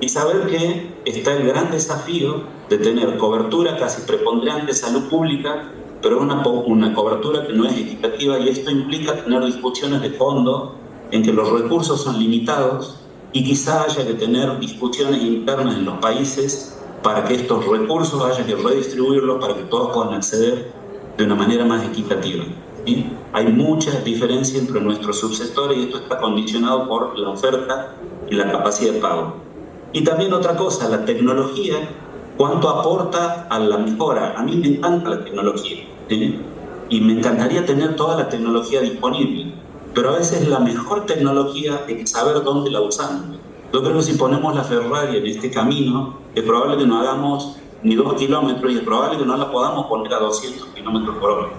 Speaker 5: Y saber que está el gran desafío de tener cobertura casi preponderante de salud pública, pero una cobertura que no es equitativa, y esto implica tener discusiones de fondo en que los recursos son limitados y quizá haya que tener discusiones internas en los países para que estos recursos haya que redistribuirlos para que todos puedan acceder de una manera más equitativa. ¿Sí? Hay muchas diferencias entre nuestros subsectores y esto está condicionado por la oferta y la capacidad de pago. Y también otra cosa, la tecnología, cuánto aporta a la mejora. A mí me encanta la tecnología, ¿sí? Y me encantaría tener toda la tecnología disponible, pero a veces la mejor tecnología hay que saber dónde la usamos. Yo creo que si ponemos la Ferrari en este camino, es probable que no hagamos ni 2 kilómetros y es probable que no la podamos poner a 200 kilómetros por hora.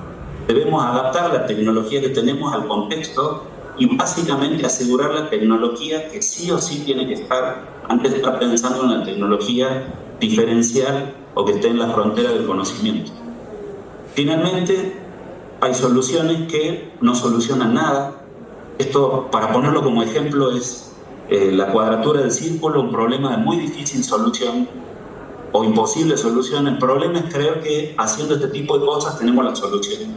Speaker 5: Debemos adaptar la tecnología que tenemos al contexto y básicamente asegurar la tecnología que sí o sí tiene que estar antes de estar pensando en la tecnología diferencial o que esté en la frontera del conocimiento. Finalmente, hay soluciones que no solucionan nada. Esto, para ponerlo como ejemplo, es la cuadratura del círculo, un problema de muy difícil solución o imposible solución. El problema es creer que haciendo este tipo de cosas tenemos la solución.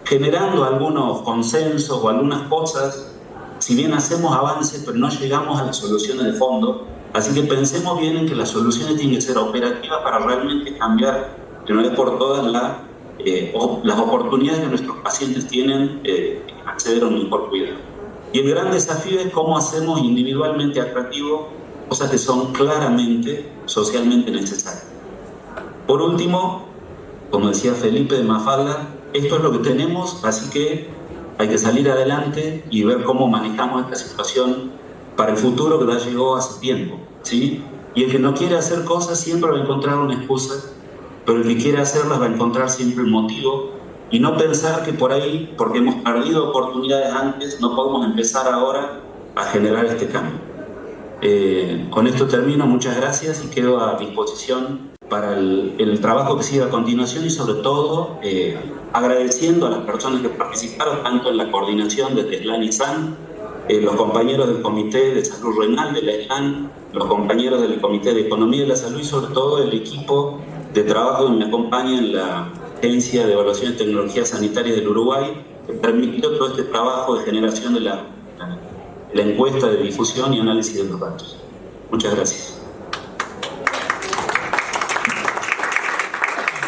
Speaker 5: Generando algunos consensos o algunas cosas, si bien hacemos avances, pero no llegamos a las soluciones de fondo. Así que pensemos bien en que las soluciones tienen que ser operativas para realmente cambiar de una vez por todas las oportunidades que nuestros pacientes tienen acceder a un mejor cuidado. Y el gran desafío es cómo hacemos individualmente atractivo cosas que son claramente socialmente necesarias. Por último, como decía Felipe de Mafalda, esto es lo que tenemos, así que hay que salir adelante y ver cómo manejamos esta situación para el futuro que ya llegó hace tiempo, ¿sí? Y el que no quiere hacer cosas siempre va a encontrar una excusa, pero el que quiere hacerlas va a encontrar siempre un motivo, y no pensar que por ahí, porque hemos perdido oportunidades antes, no podemos empezar ahora a generar este cambio. Con esto termino, muchas gracias y quedo a disposición para el trabajo que sigue a continuación y sobre todo agradeciendo a las personas que participaron tanto en la coordinación desde SLAN y SAN, los compañeros del Comité de Salud Renal de la SLAN, los compañeros del Comité de Economía de la Salud y sobre todo el equipo de trabajo que me acompaña en la Agencia de Evaluación de Tecnologías Sanitarias del Uruguay, que permitió todo este trabajo de generación de la encuesta de difusión y análisis de los datos. Muchas gracias.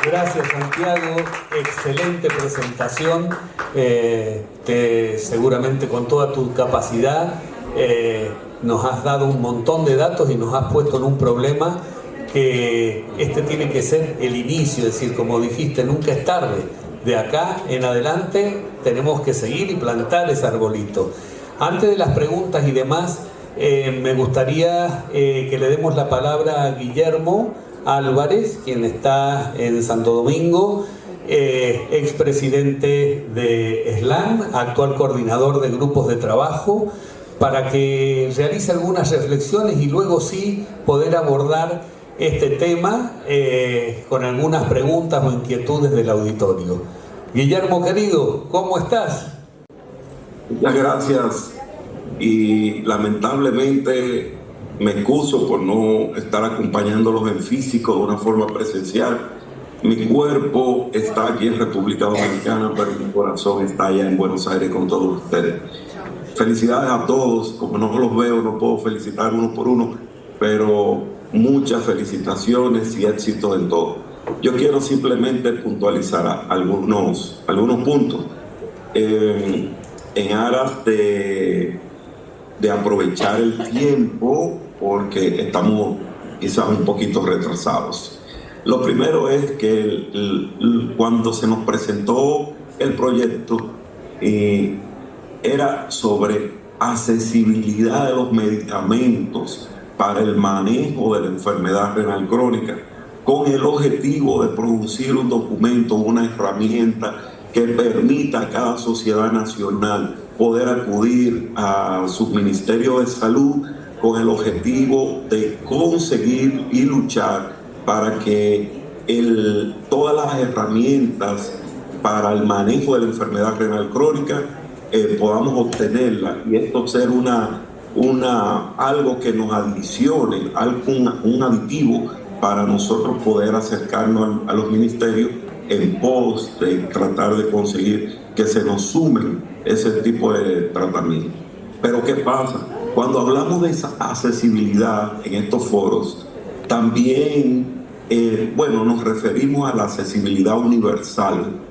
Speaker 1: Gracias, Santiago. Excelente presentación. Seguramente con toda tu capacidad nos has dado un montón de datos y nos has puesto en un problema que este tiene que ser el inicio, es decir, como dijiste, nunca es tarde. De acá en adelante tenemos que seguir y plantar ese arbolito. Antes de las preguntas y demás, me gustaría que le demos la palabra a Guillermo Álvarez, quien está en Santo Domingo, expresidente de SLAN, actual coordinador de grupos de trabajo, para que realice algunas reflexiones y luego sí poder abordar este tema con algunas preguntas o inquietudes del auditorio. Guillermo querido, ¿cómo estás?
Speaker 6: Muchas gracias y lamentablemente me excuso por no estar acompañándolos en físico de una forma presencial. Mi cuerpo está aquí en República Dominicana, pero mi corazón está allá en Buenos Aires con todos ustedes. Felicidades a todos, como no los veo no puedo felicitar uno por uno, pero muchas felicitaciones y éxito en todo. Yo quiero simplemente puntualizar algunos puntos en aras de aprovechar el tiempo porque estamos quizás un poquito retrasados. Lo primero es que cuando se nos presentó el proyecto era sobre accesibilidad de los medicamentos para el manejo de la enfermedad renal crónica, con el objetivo de producir un documento, una herramienta que permita a cada sociedad nacional poder acudir a su Ministerio de Salud con el objetivo de conseguir y luchar para que todas las herramientas para el manejo de la enfermedad renal crónica, podamos obtenerla y esto ser algo que nos adicione, un aditivo para nosotros poder acercarnos a los ministerios en pos de tratar de conseguir que se nos sumen ese tipo de tratamiento. Pero ¿qué pasa? Cuando hablamos de esa accesibilidad en estos foros, también nos referimos a la accesibilidad universal.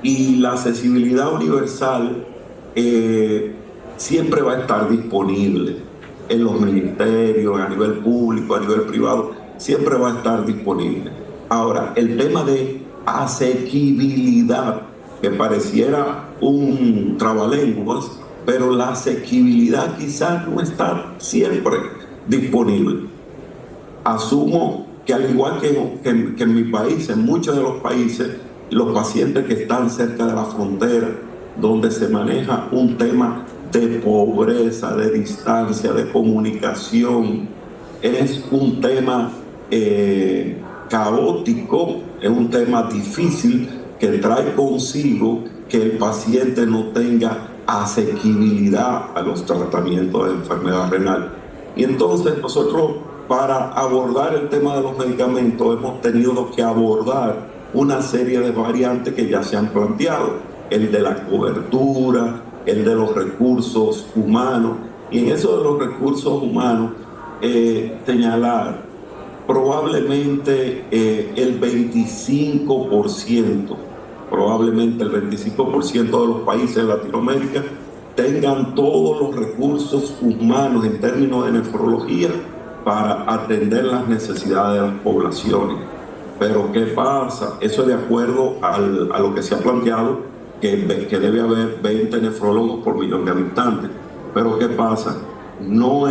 Speaker 6: Y la accesibilidad universal siempre va a estar disponible en los ministerios, a nivel público, a nivel privado, siempre va a estar disponible. Ahora, el tema de asequibilidad, que pareciera un trabalenguas, pero la asequibilidad quizás no está siempre disponible. Asumo que al igual que en mi país, en muchos de los países, los pacientes que están cerca de la frontera, donde se maneja un tema de pobreza, de distancia, de comunicación, es un tema caótico, es un tema difícil que trae consigo que el paciente no tenga asequibilidad a los tratamientos de enfermedad renal. Y entonces nosotros, para abordar el tema de los medicamentos, hemos tenido que abordar una serie de variantes que ya se han planteado, el de la cobertura, el de los recursos humanos, y en eso de los recursos humanos, señalar probablemente el 25%, probablemente el 25% de los países de Latinoamérica tengan todos los recursos humanos en términos de nefrología para atender las necesidades de las poblaciones. Pero ¿qué pasa? Eso es de acuerdo a lo que se ha planteado, que debe haber 20 nefrólogos por millón de habitantes. Pero ¿qué pasa? No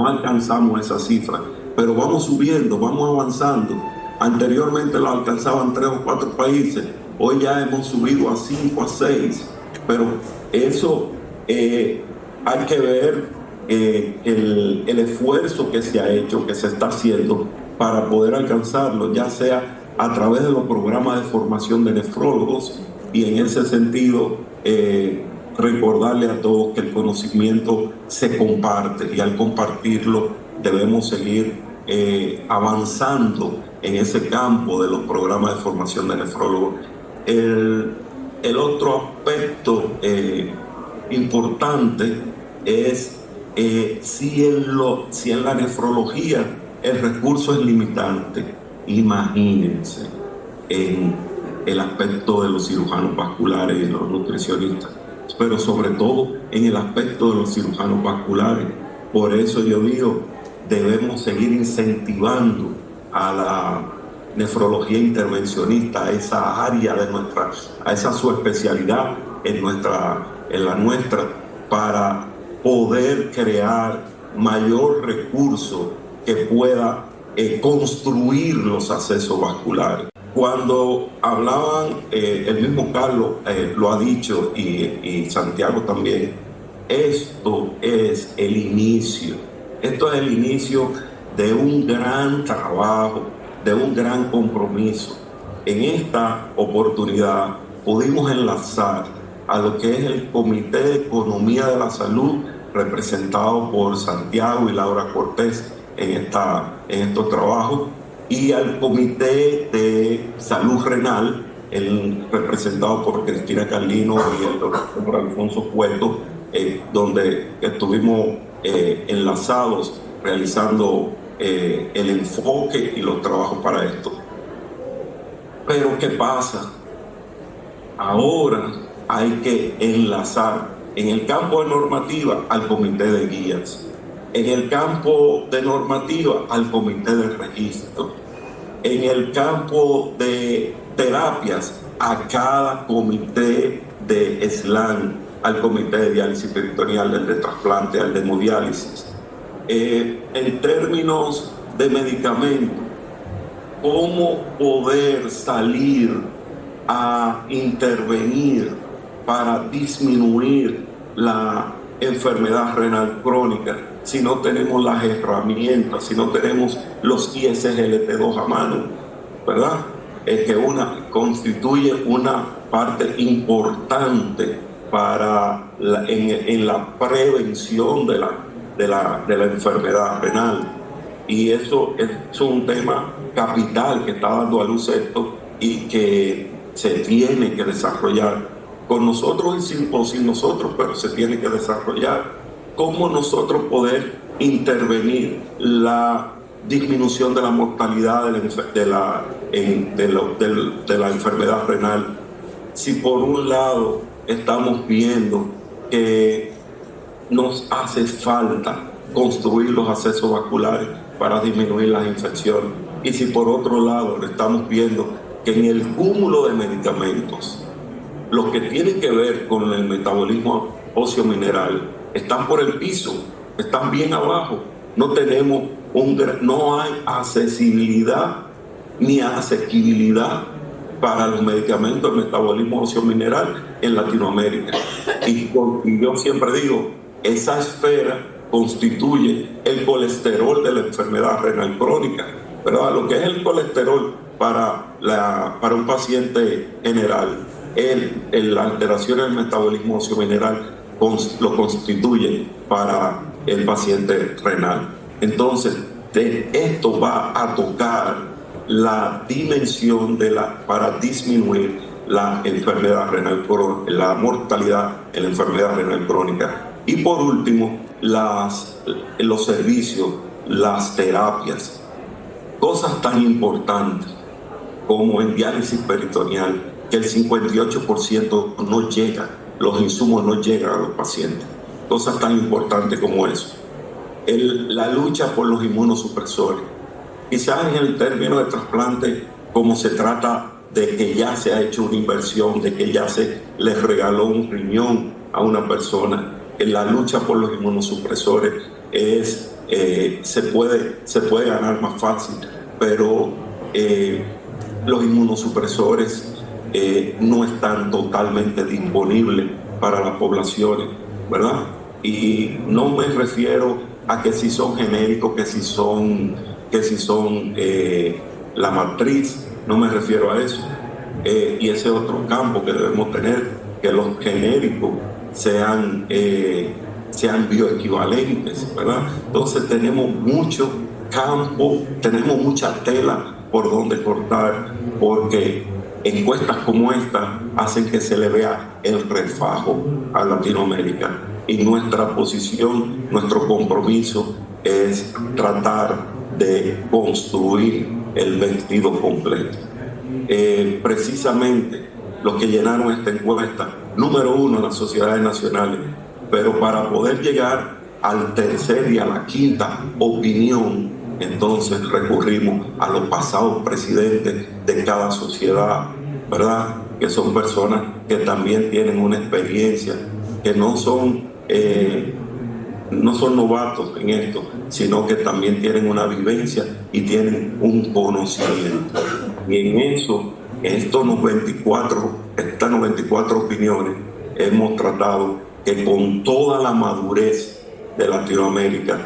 Speaker 6: alcanzamos esa cifra, pero vamos subiendo, vamos avanzando. Anteriormente lo alcanzaban 3 o 4 países, hoy ya hemos subido a 5, a 6, pero eso hay que ver el esfuerzo que se ha hecho, que se está haciendo para poder alcanzarlo, ya sea a través de los programas de formación de nefrólogos, y en ese sentido recordarle a todos que el conocimiento se comparte y al compartirlo debemos seguir avanzando en ese campo de los programas de formación de nefrólogos. El otro aspecto importante es si en la nefrología el recurso es limitante, imagínense en el aspecto de los cirujanos vasculares y los nutricionistas, pero sobre todo en el aspecto de los cirujanos vasculares. Por eso yo digo, debemos seguir incentivando a la nefrología intervencionista, a esa área de a esa subespecialidad en la nuestra, para poder crear mayor recurso que pueda construir los accesos vasculares. Cuando hablaban, el mismo Carlos lo ha dicho y Santiago también, esto es el inicio de un gran trabajo, de un gran compromiso. En esta oportunidad pudimos enlazar a lo que es el Comité de Economía de la Salud, representado por Santiago y Laura Cortés en estos trabajos, y al Comité de Salud Renal, representado por Cristina Carlino y el doctor Alfonso Cueto, donde estuvimos enlazados realizando el enfoque y los trabajos para esto. Pero ¿qué pasa? Ahora hay que enlazar en el campo de normativa al comité de guías, en el campo de normativa al comité de registro, en el campo de terapias a cada comité de SLAN, al comité de diálisis peritoneal, al de trasplante, al de hemodiálisis. En términos de medicamentos, ¿cómo poder salir a intervenir para disminuir la enfermedad renal crónica? si no tenemos las herramientas, si no tenemos los ISGLT2 a mano, ¿verdad? Es que constituye una parte importante para en la prevención de la enfermedad renal. Y eso es un tema capital que está dando a luz esto y que se tiene que desarrollar con nosotros o sin nosotros, pero se tiene que desarrollar. Cómo nosotros poder intervenir la disminución de la mortalidad de la enfermedad renal. Si por un lado estamos viendo que nos hace falta construir los accesos vasculares para disminuir las infecciones, y si por otro lado estamos viendo que en el cúmulo de medicamentos, los que tienen que ver con el metabolismo óseo mineral están por el piso, están bien abajo, no hay accesibilidad ni asequibilidad para los medicamentos de metabolismo óseo mineral en Latinoamérica. Y yo siempre digo, esa esfera constituye el colesterol de la enfermedad renal crónica, ¿verdad? Lo que es el colesterol para un paciente general, la alteración del metabolismo óseo mineral lo constituye para el paciente renal. Entonces, esto va a tocar la dimensión para disminuir la enfermedad renal crónica, la mortalidad en la enfermedad renal crónica. Y por último, los servicios, las terapias, cosas tan importantes como en diálisis peritoneal, que el 58% no llega, los insumos no llegan a los pacientes. Cosas tan importantes como eso. La lucha por los inmunosupresores. Quizás en el término de trasplante, como se trata de que ya se ha hecho una inversión, de que ya se les regaló un riñón a una persona, en la lucha por los inmunosupresores se puede ganar más fácil, pero los inmunosupresores no están totalmente disponibles para las poblaciones, ¿verdad? Y no me refiero a que si son genéricos, que si son la matriz, no me refiero a eso. Y ese otro campo que debemos tener, que los genéricos sean bioequivalentes, ¿verdad? Entonces tenemos mucho campo, tenemos mucha tela por donde cortar, porque encuestas como esta hacen que se le vea el refajo a Latinoamérica, y nuestra posición, nuestro compromiso es tratar de construir el vestido completo. Precisamente los que llenaron esta encuesta, número 1, las sociedades nacionales, pero para poder llegar al tercer y a la quinta opinión, entonces recurrimos a los pasados presidentes de cada sociedad, ¿verdad? Que son personas que también tienen una experiencia, que no son novatos en esto, sino que también tienen una vivencia y tienen un conocimiento. Y en eso, estas 94 opiniones, hemos tratado que con toda la madurez de Latinoamérica,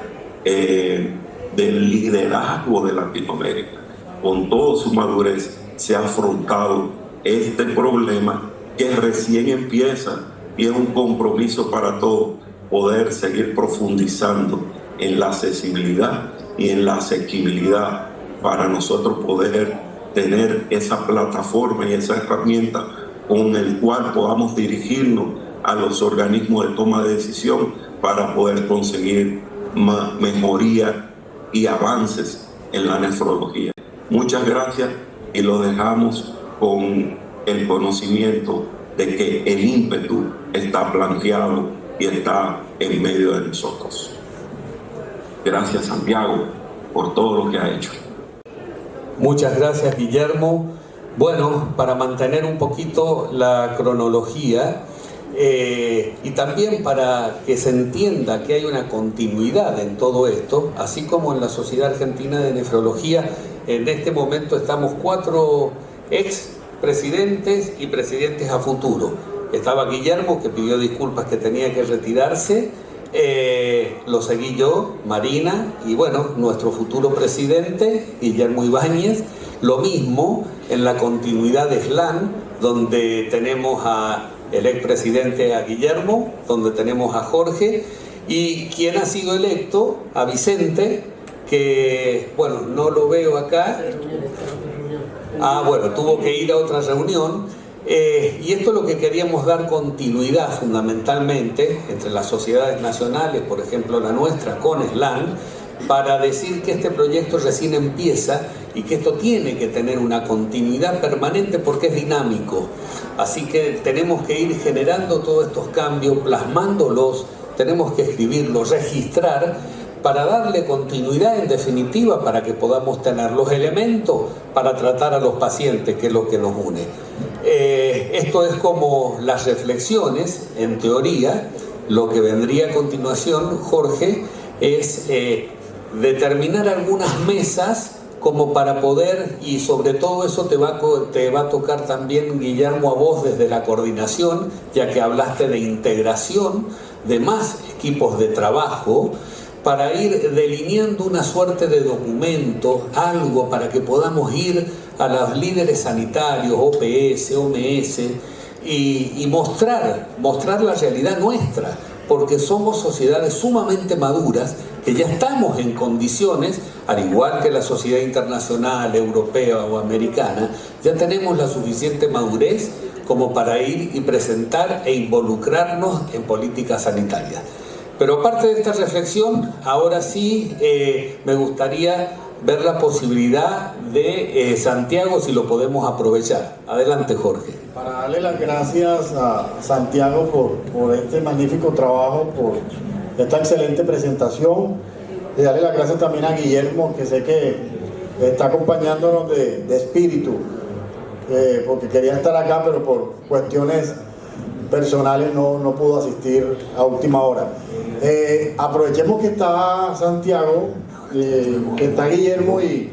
Speaker 6: del liderazgo de Latinoamérica, con toda su madurez, se ha afrontado este problema que recién empieza, y es un compromiso para todos poder seguir profundizando en la accesibilidad y en la asequibilidad, para nosotros poder tener esa plataforma y esa herramienta con el cual podamos dirigirnos a los organismos de toma de decisión para poder conseguir mejoría y avances en la nefrología. Muchas gracias, y lo dejamos con el conocimiento de que el ímpetu está planteado y está en medio de nosotros. Gracias, Santiago, por todo lo que ha hecho.
Speaker 1: Muchas gracias, Guillermo. Bueno, para mantener un poquito la cronología y también para que se entienda que hay una continuidad en todo esto, así como en la Sociedad Argentina de Nefrología, en este momento estamos 4 expresidentes y presidentes a futuro. Estaba Guillermo, que pidió disculpas, que tenía que retirarse. Lo seguí yo, Marina, y bueno, nuestro futuro presidente, Guillermo Ibáñez, lo mismo en la continuidad de SLAN, donde tenemos al expresidente a Guillermo, donde tenemos a Jorge, y quien ha sido electo, a Vicente, que bueno, no lo veo acá. Bueno, tuvo que ir a otra reunión. Y esto es lo que queríamos dar continuidad fundamentalmente entre las sociedades nacionales, por ejemplo la nuestra con SLAN, para decir que este proyecto recién empieza y que esto tiene que tener una continuidad permanente porque es dinámico. Así que tenemos que ir generando todos estos cambios, plasmándolos, tenemos que escribirlos, registrar, para darle continuidad en definitiva, para que podamos tener los elementos para tratar a los pacientes, que es lo que nos une. Esto es como las reflexiones, en teoría. Lo que vendría a continuación, Jorge, es determinar algunas mesas como para poder, y sobre todo eso te va a tocar también, Guillermo, a vos desde la coordinación, ya que hablaste de integración de más equipos de trabajo, para ir delineando una suerte de documento, algo para que podamos ir a los líderes sanitarios, OPS, OMS, y mostrar la realidad nuestra, porque somos sociedades sumamente maduras, que ya estamos en condiciones, al igual que la sociedad internacional, europea o americana, ya tenemos la suficiente madurez como para ir y presentar e involucrarnos en políticas sanitarias. Pero aparte de esta reflexión, ahora sí me gustaría ver la posibilidad de Santiago, si lo podemos aprovechar. Adelante, Jorge.
Speaker 3: Para darle las gracias a Santiago por este magnífico trabajo, por esta excelente presentación, y darle las gracias también a Guillermo, que sé que está acompañándonos de espíritu, porque quería estar acá, pero por cuestiones personales no pudo asistir a última hora. Aprovechemos que está Santiago, que está Guillermo, y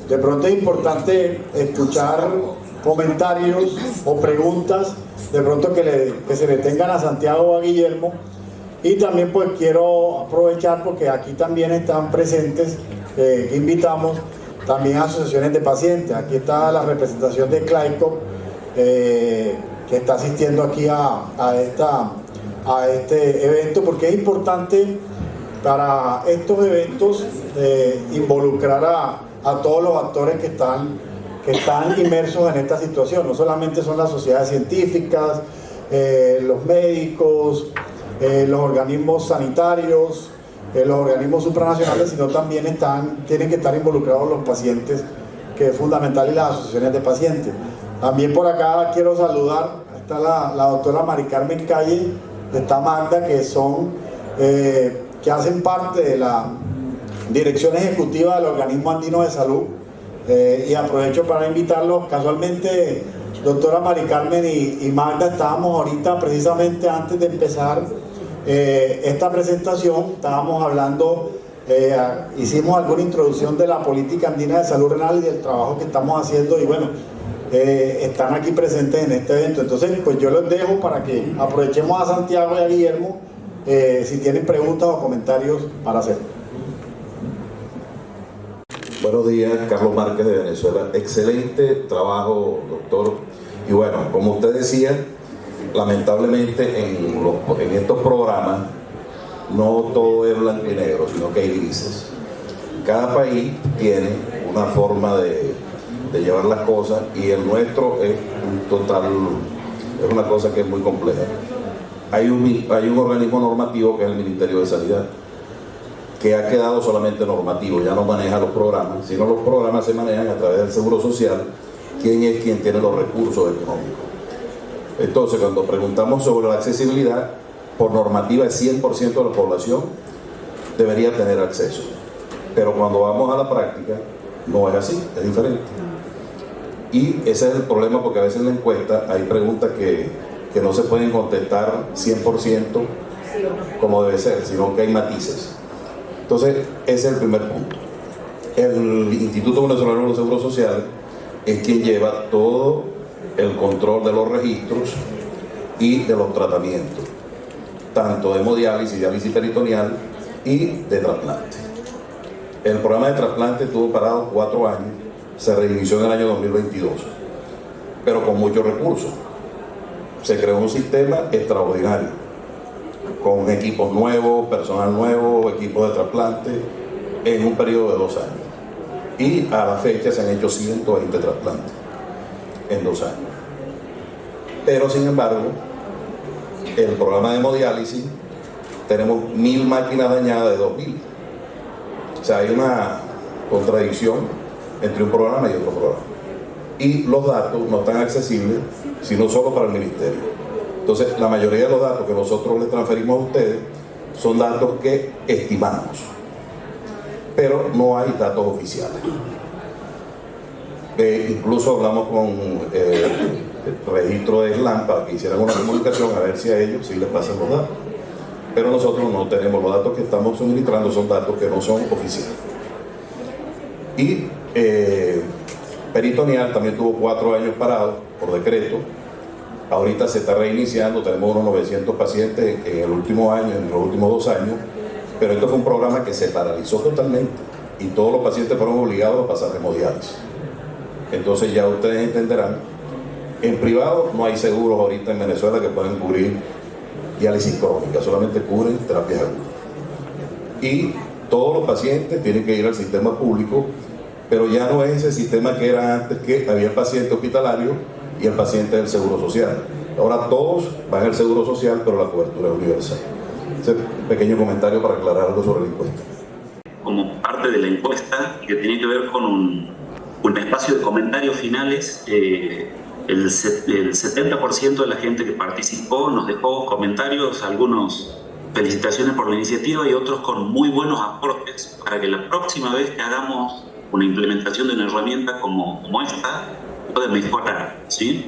Speaker 3: de pronto es importante escuchar comentarios o preguntas de pronto que se le tengan a Santiago o a Guillermo. Y también pues quiero aprovechar porque aquí también están presentes, que invitamos también a asociaciones de pacientes. Aquí está la representación de CLAICOP, que está asistiendo aquí a este evento, porque es importante para estos eventos involucrar a todos los actores que están inmersos en esta situación. No solamente son las sociedades científicas, los médicos, los organismos sanitarios, los organismos supranacionales, sino también tienen que estar involucrados los pacientes, que es fundamental, y las asociaciones de pacientes. También por acá quiero saludar, está la doctora Mari Carmen Calle, está Magda, que hacen parte de la dirección ejecutiva del Organismo Andino de Salud, y aprovecho para invitarlos. Casualmente, doctora Mari Carmen y Magda, estábamos ahorita, precisamente antes de empezar esta presentación, estábamos hablando, hicimos alguna introducción de la política andina de salud renal y del trabajo que estamos haciendo, y bueno, están aquí presentes en este evento. Entonces pues yo los dejo para que aprovechemos a Santiago y a Guillermo, si tienen preguntas o comentarios para hacer.
Speaker 7: Buenos días, Carlos Márquez de Venezuela. Excelente trabajo, doctor. Y bueno, como usted decía, lamentablemente en estos programas no todo es blanco y negro, sino que hay grises. Cada país tiene una forma de llevar las cosas, y el nuestro es una cosa que es muy compleja. Hay un organismo normativo que es el Ministerio de Sanidad, que ha quedado solamente normativo, ya no maneja los programas, sino los programas se manejan a través del Seguro Social, quien tiene los recursos económicos. Entonces, cuando preguntamos sobre la accesibilidad, por normativa el 100% de la población debería tener acceso, pero cuando vamos a la práctica no es así, es diferente. Y ese es el problema, porque a veces en la encuesta hay preguntas que no se pueden contestar 100% como debe ser, sino que hay matices. Entonces, ese es el primer punto. El Instituto Venezolano del Seguro Social es quien lleva todo el control de los registros y de los tratamientos. tanto de hemodiálisis, diálisis peritoneal y de trasplante. El programa de trasplante estuvo parado 4 años, se reinició en el año 2022, pero con muchos recursos. Se creó un sistema extraordinario, con equipos nuevos, personal nuevo, equipos de trasplante, en un periodo de 2 años. Y a la fecha se han hecho 120 trasplantes en 2 años. Pero sin embargo, el programa de hemodiálisis, tenemos 1000 máquinas dañadas de 2000. O sea, hay una contradicción entre un programa y otro programa. Y los datos no están accesibles, sino solo para el ministerio. Entonces, la mayoría de los datos que nosotros les transferimos a ustedes son datos que estimamos, pero no hay datos oficiales. Incluso hablamos con el registro de SLAM para que hicieran una comunicación a ver si a ellos sí les pasan los datos. Pero nosotros no tenemos los datos que estamos suministrando, son datos que no son oficiales. Y peritoneal también tuvo 4 años parado por decreto. Ahorita se está reiniciando, tenemos unos 900 pacientes en el último año, en los últimos 2 años, pero esto fue un programa que se paralizó totalmente y todos los pacientes fueron obligados a pasar hemodiálisis. Entonces ya ustedes entenderán, en privado no hay seguros ahorita en Venezuela que puedan cubrir diálisis crónica, solamente cubren terapias agudas. Y todos los pacientes tienen que ir al sistema público, pero ya no es ese sistema que era antes, que había el paciente hospitalario y el paciente del Seguro Social. Ahora todos van al Seguro Social, pero la cobertura es universal. Ese pequeño comentario para aclarar algo sobre la encuesta.
Speaker 5: Como parte de la encuesta, que tiene que ver con un espacio de comentarios finales, el 70% de la gente que participó nos dejó comentarios, algunos felicitaciones por la iniciativa y otros con muy buenos aportes para que la próxima vez que hagamos una implementación de una herramienta como esta pueda mejorar, ¿sí?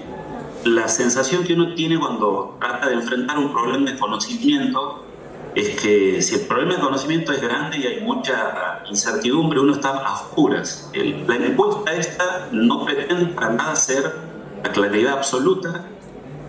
Speaker 5: La sensación que uno tiene cuando trata de enfrentar un problema de conocimiento es que si el problema de conocimiento es grande y hay mucha incertidumbre, uno está a oscuras. La encuesta esta no pretende para nada ser la claridad absoluta,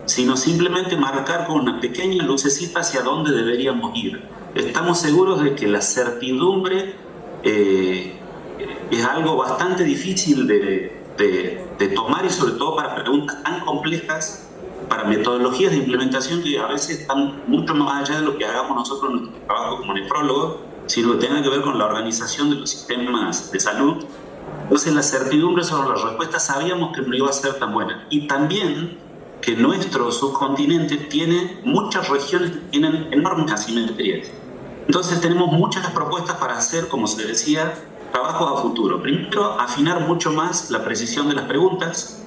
Speaker 5: sino simplemente marcar con una pequeña lucecita hacia dónde deberíamos ir. Estamos seguros de que la certidumbre es algo bastante difícil de tomar, y sobre todo para preguntas tan complejas, para metodologías de implementación que a veces están mucho más allá de lo que hagamos nosotros en nuestro trabajo como nefrólogos, sino que tenga que ver con la organización de los sistemas de salud. Entonces la certidumbre sobre las respuestas sabíamos que no iba a ser tan buena. Y también que nuestro subcontinente tiene muchas regiones que tienen enormes asimetrías. Entonces tenemos muchas propuestas para hacer, como se decía, trabajos a futuro. Primero, afinar mucho más la precisión de las preguntas.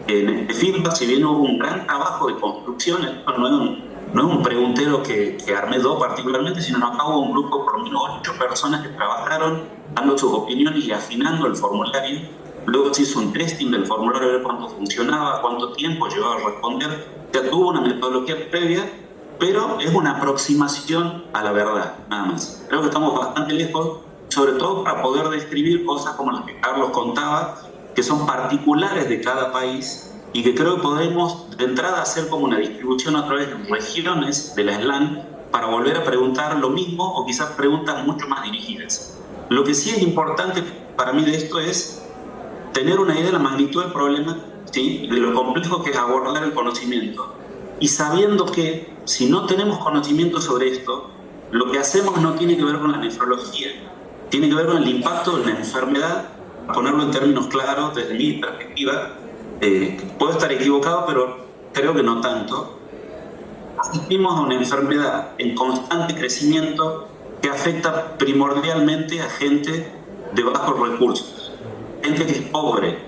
Speaker 5: En este feedback, si bien hubo un gran trabajo de construcción, no es un preguntero que armé yo particularmente, sino acá hubo un grupo, por lo menos 8 personas que trabajaron dando sus opiniones y afinando el formulario. Luego se hizo un testing del formulario, a ver cuánto funcionaba, cuánto tiempo llevaba a responder. Ya tuvo una metodología previa, pero es una aproximación a la verdad, nada más. Creo que estamos bastante lejos, sobre todo para poder describir cosas como las que Carlos contaba, que son particulares de cada país y que creo que podemos de entrada hacer como una distribución a través de regiones de la SLAN para volver a preguntar lo mismo o quizás preguntas mucho más dirigidas. Lo que sí es importante para mí de esto es tener una idea de la magnitud del problema, ¿sí? De lo complejo que es abordar el conocimiento, y sabiendo que si no tenemos conocimiento sobre esto, lo que hacemos no tiene que ver con la nefrología, tiene que ver con el impacto de la enfermedad. Ponerlo en términos claros desde mi perspectiva, puedo estar equivocado, pero creo que no tanto. Asistimos a una enfermedad en constante crecimiento que afecta primordialmente a gente de bajos recursos, gente que es pobre,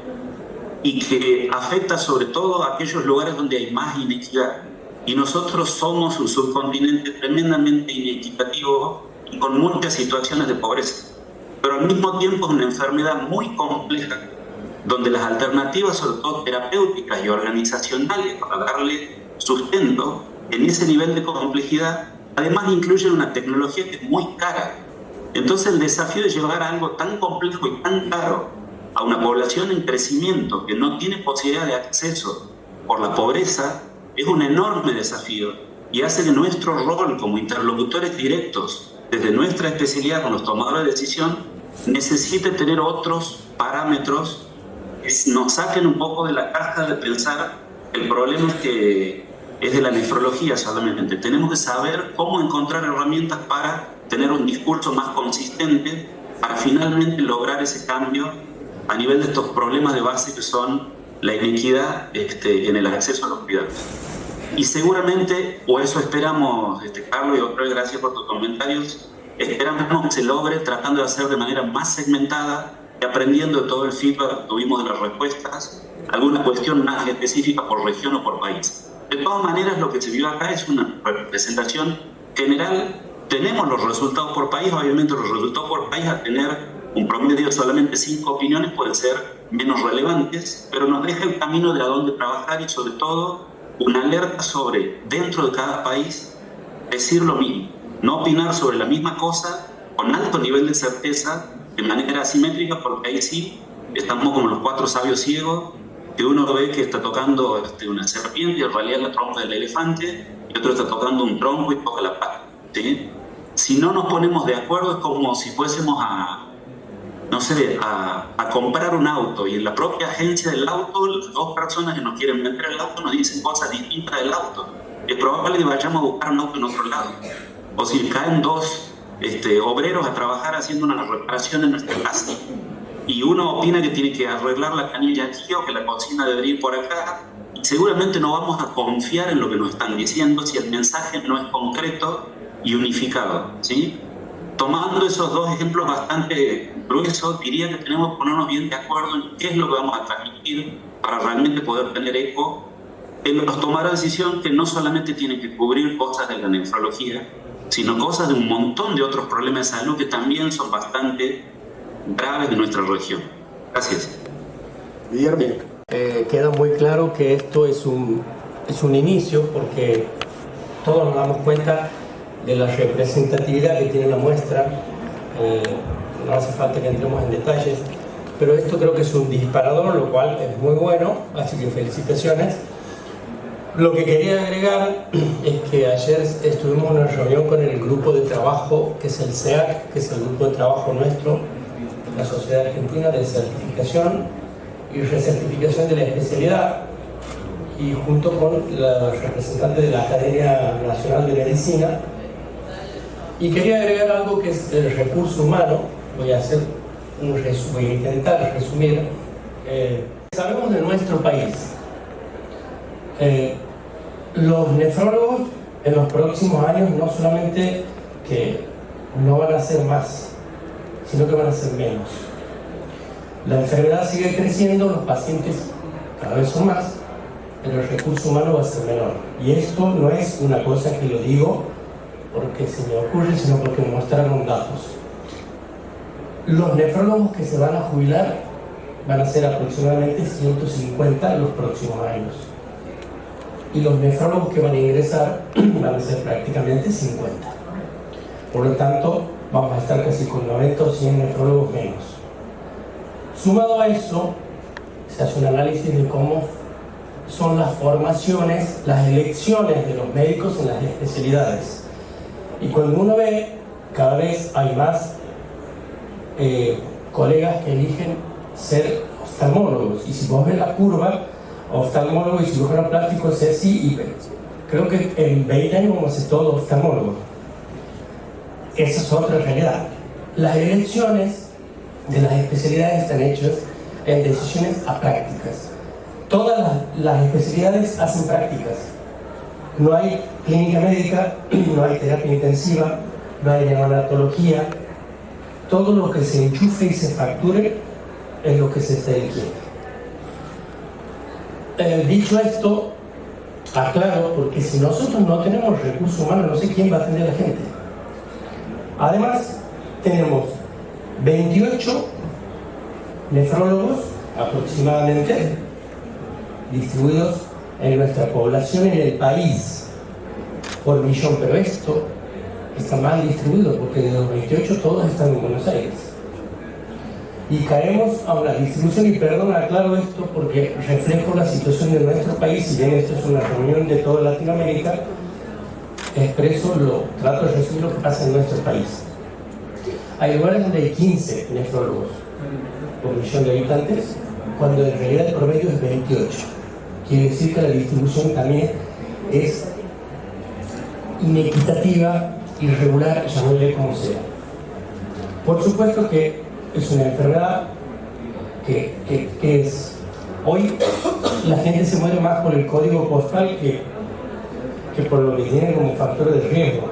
Speaker 5: y que afecta sobre todo a aquellos lugares donde hay más inequidad. Y nosotros somos un subcontinente tremendamente inequitativo y con muchas situaciones de pobreza. Pero al mismo tiempo es una enfermedad muy compleja, donde las alternativas, sobre todo terapéuticas y organizacionales, para darle sustento en ese nivel de complejidad, además incluyen una tecnología que es muy cara. Entonces el desafío de llevar algo tan complejo y tan caro a una población en crecimiento que no tiene posibilidad de acceso por la pobreza es un enorme desafío. y hace que nuestro rol como interlocutores directos desde nuestra especialidad con los tomadores de decisión necesite tener otros parámetros que nos saquen un poco de la caja de pensar el problema que es de la nefrología solamente. Tenemos que saber cómo encontrar herramientas para tener un discurso más consistente para finalmente lograr ese cambio a nivel de estos problemas de base que son la inequidad en el acceso a los cuidados. Y seguramente, o eso esperamos, Carlos y doctor, gracias por tus comentarios, esperamos que se logre tratando de hacer de manera más segmentada y aprendiendo de todo el feedback que tuvimos de las respuestas, alguna cuestión más específica por región o por país. De todas maneras, lo que se vio acá es una representación general. Tenemos los resultados por país, obviamente los resultados por país al tener un promedio de solamente 5 opiniones pueden ser menos relevantes, pero nos deja el camino de a dónde trabajar y sobre todo una alerta sobre, dentro de cada país, decir lo mismo, no opinar sobre la misma cosa con alto nivel de certeza, de manera asimétrica, porque ahí sí estamos como los 4 sabios ciegos, que uno ve que está tocando una serpiente y en realidad la trompa del elefante, y otro está tocando un tronco y toca la pata, ¿sí? Si no nos ponemos de acuerdo es como si fuésemos a comprar un auto y en la propia agencia del auto, las 2 personas que nos quieren vender el auto nos dicen cosas distintas del auto. Es probable que vayamos a buscar un auto en otro lado. O si caen 2 obreros a trabajar haciendo una reparación en nuestra casa y uno opina que tiene que arreglar la canilla aquí o que la cocina debería ir por acá, seguramente no vamos a confiar en lo que nos están diciendo si el mensaje no es concreto y unificado, ¿sí? Tomando esos 2 ejemplos bastante gruesos, diría que tenemos que ponernos bien de acuerdo en qué es lo que vamos a transmitir para realmente poder tener eco en los tomar decisión que no solamente tienen que cubrir cosas de la nefrología, sino cosas de un montón de otros problemas de salud que también son bastante graves de nuestra región. Gracias.
Speaker 3: Guillermo.
Speaker 8: Queda muy claro que esto es un inicio, porque todos nos damos cuenta de la representatividad que tiene la muestra. No hace falta que entremos en detalles, pero esto creo que es un disparador, lo cual es muy bueno, así que felicitaciones. Lo que quería agregar es que ayer estuvimos en una reunión con el grupo de trabajo, que es el SEAC, que es el grupo de trabajo nuestro, la Sociedad Argentina de Certificación y Recertificación de la Especialidad, y junto con la representante de la Academia Nacional de Medicina. Y quería agregar algo que es el recurso humano. Voy a intentar resumir. Sabemos de nuestro país. Los nefrólogos en los próximos años no solamente que no van a ser más, sino que van a ser menos. La enfermedad sigue creciendo, los pacientes cada vez son más, pero el recurso humano va a ser menor. Y esto no es una cosa que lo digo porque se me ocurre, sino porque me mostraron datos. Los nefrólogos que se van a jubilar van a ser aproximadamente 150 los próximos años. Y los nefrólogos que van a ingresar van a ser prácticamente 50. Por lo tanto, vamos a estar casi con 90 o 100 nefrólogos menos. Sumado a eso, se hace un análisis de cómo son las formaciones, las elecciones de los médicos en las especialidades. Y cuando uno ve, cada vez hay más colegas que eligen ser oftalmólogos. Y si vos ves la curva, oftalmólogo y cirujano plástico es así, y creo que en 20 años vamos a ser todos oftalmólogos. Esa es otra realidad. Las elecciones de las especialidades están hechas en decisiones a prácticas. Todas las especialidades hacen prácticas. No hay clínica médica, no hay terapia intensiva, no hay neonatología. Todo lo que se enchufe y se facture es lo que se está eligiendo. Dicho esto, aclaro, porque si nosotros no tenemos recursos humanos, no sé quién va a atender a la gente. Además, tenemos 28 nefrólogos aproximadamente distribuidos en nuestra población en el país por millón, pero esto está mal distribuido porque de los 28 todos están en Buenos Aires. Y caemos a una distribución, y perdón, aclaro esto porque reflejo la situación de nuestro país, si bien esto es una reunión de toda Latinoamérica, trato de resumir lo que pasa en nuestro país. Hay lugares donde hay 15 nefrólogos por millón de habitantes, cuando en realidad el promedio es 28. Quiere decir que la distribución también es inequitativa, irregular, llamémosle como sea. Por supuesto que es una enfermedad que es... Hoy la gente se muere más por el código postal que por lo que tiene como factor de riesgo.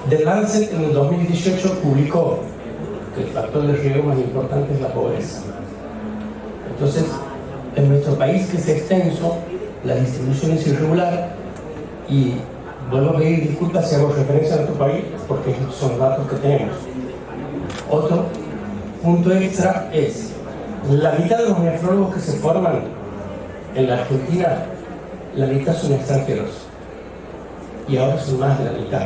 Speaker 8: The Lancet en el 2018 publicó que el factor de riesgo más importante es la pobreza. Entonces, en nuestro país, que es extenso, la distribución es irregular, y vuelvo a pedir disculpas si hago referencia a nuestro país, porque son datos que tenemos. Otro punto extra es, la mitad de los nefrólogos que se forman en la Argentina, la mitad son extranjeros, y ahora son más de la mitad.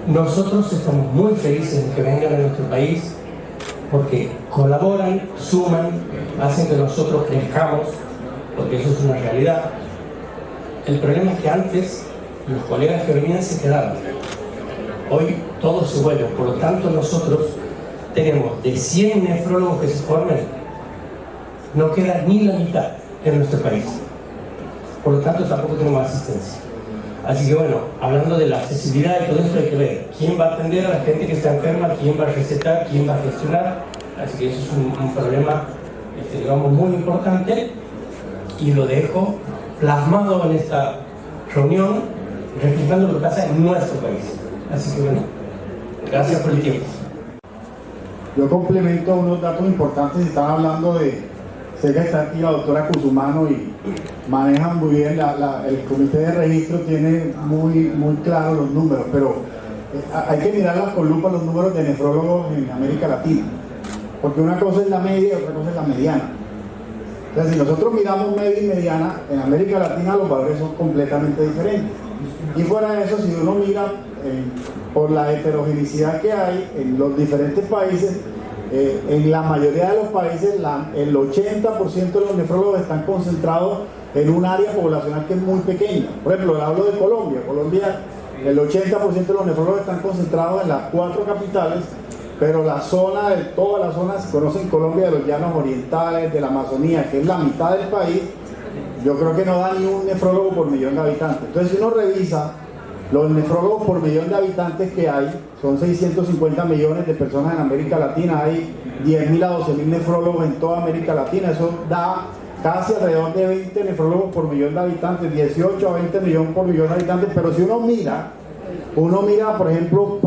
Speaker 8: Nosotros estamos muy felices de que vengan a nuestro país, porque colaboran, suman, hacen que nosotros crezcamos, porque eso es una realidad. El problema es que antes los colegas que venían se quedaban. Hoy todos se vuelven, por lo tanto nosotros tenemos de 100 nefrólogos que se formen, no queda ni la mitad en nuestro país. Por lo tanto tampoco tenemos asistencia. Así que bueno, hablando de la accesibilidad y todo esto, hay que ver quién va a atender a la gente que está enferma, quién va a recetar, quién va a gestionar. Así que eso es un problema, digamos, muy importante, y lo dejo plasmado en esta reunión, reflejando lo que pasa en nuestro país. Así que bueno, gracias por el tiempo.
Speaker 3: Yo complemento unos datos importantes. Están hablando de, sé que está aquí la doctora Cusumano y manejan muy bien, el comité de registro tiene muy claro los números, pero hay que mirarlas con lupa los números de nefrólogos en América Latina, porque una cosa es la media y otra cosa es la mediana. Entonces, si nosotros miramos media y mediana, en América Latina los valores son completamente diferentes. Y fuera de eso, si uno mira por la heterogeneidad que hay en los diferentes países, en la mayoría de los países el 80% de los nefrólogos están concentrados en un área poblacional que es muy pequeña. Por ejemplo, hablo de Colombia. Colombia, el 80% de los nefrólogos están concentrados en las 4 capitales, pero la zona, de todas las zonas, se conocen Colombia, de los llanos orientales, de la Amazonía, que es la mitad del país, yo creo que no da ni un nefrólogo por millón de habitantes. Entonces, si uno revisa los nefrólogos por millón de habitantes que hay, son 650 millones de personas en América Latina, hay 10.000 a 12.000 nefrólogos en toda América Latina, eso da casi alrededor de 20 nefrólogos por millón de habitantes, 18 a 20 millones por millón de habitantes. Pero si uno mira, por ejemplo,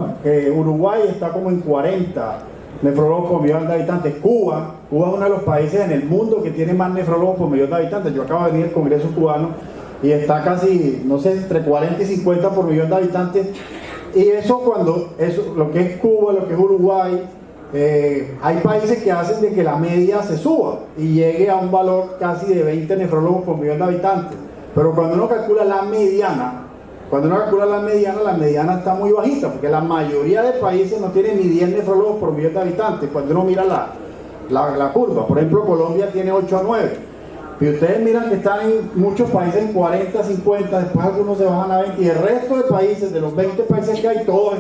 Speaker 3: Uruguay está como en 40 nefrólogos por millón de habitantes. Cuba es uno de los países en el mundo que tiene más nefrólogos por millón de habitantes. Yo acabo de venir al Congreso cubano y está casi, no sé, entre 40 y 50 por millón de habitantes. Y lo que es Cuba, lo que es Uruguay, hay países que hacen de que la media se suba y llegue a un valor casi de 20 nefrólogos por millón de habitantes. Pero cuando uno calcula la mediana, la mediana está muy bajita, porque la mayoría de países no tienen ni 10 nefrólogos por millón de habitantes. Cuando uno mira la curva, por ejemplo, Colombia tiene 8 a 9. Y ustedes miran que están en muchos países en 40, 50, después algunos se bajan a 20, y el resto de países, de los 20 países que hay, todos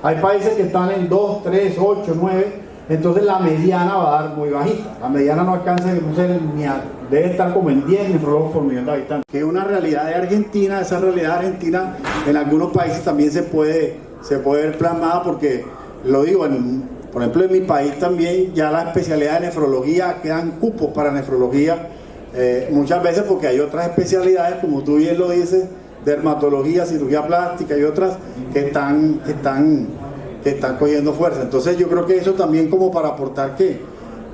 Speaker 3: hay países que están en 2, 3, 8, 9, entonces la mediana va a dar muy bajita. La mediana no alcanza, debe estar como en 10 nefrólogos por millón de habitantes. Que es una realidad de Argentina. Esa realidad de Argentina en algunos países también se puede ver plasmada, porque, lo digo, por ejemplo en mi país también ya la especialidad de nefrología, quedan cupos para nefrología, muchas veces porque hay otras especialidades, como tú bien lo dices, dermatología, cirugía plástica y otras que están cogiendo fuerza. Entonces yo creo que eso también como para aportar que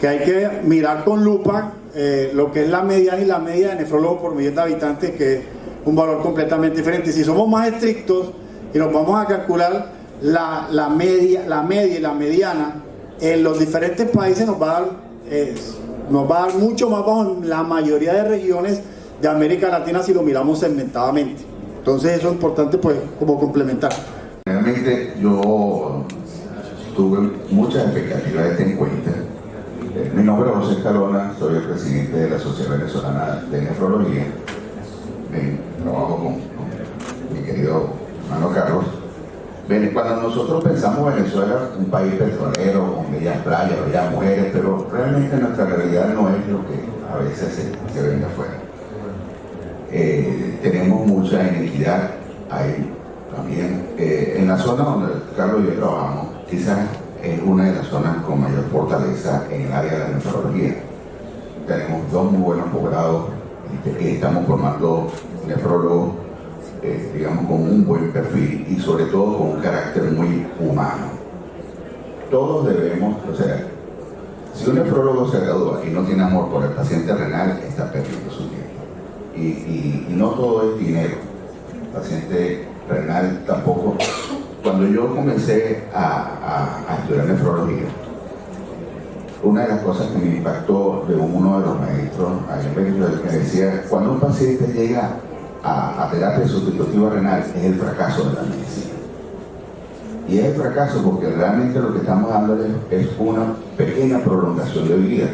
Speaker 3: hay que mirar con lupa lo que es la mediana y la media de nefrólogos por millón de habitantes, que es un valor completamente diferente. Si somos más estrictos y nos vamos a calcular la media y la mediana, en los diferentes países nos va a dar mucho más bajo en la mayoría de regiones de América Latina si lo miramos segmentadamente. Entonces eso es importante, pues, como complementar.
Speaker 9: Realmente yo tuve muchas expectativas de este encuentro. Mi nombre es José Escalona, soy el presidente de la Sociedad Venezolana de Nefrología. Trabajo querido hermano Carlos, cuando nosotros pensamos Venezuela, un país petrolero, con bellas playas, bellas mujeres, pero realmente nuestra realidad no es lo que a veces se ve de afuera. Tenemos mucha inequidad, hay también, en la zona donde Carlos y yo trabajamos, quizás es una de las zonas con mayor fortaleza en el área de la nefrología. Tenemos 2 muy buenos posgrados, estamos formando nefrólogos, digamos, con un buen perfil y sobre todo con un carácter muy humano. Todos debemos, o sea, si un nefrólogo se gradúa y no tiene amor por el paciente renal, está perdiendo su tiempo. Y no todo es dinero. El paciente renal tampoco. Cuando yo comencé a estudiar nefrología, una de las cosas que me impactó de uno de los maestros ahí en Venezuela, que decía, cuando un paciente llega a terapia sustitutiva renal, es el fracaso de la medicina. Y es el fracaso porque realmente lo que estamos dándole es una pequeña prolongación de vida.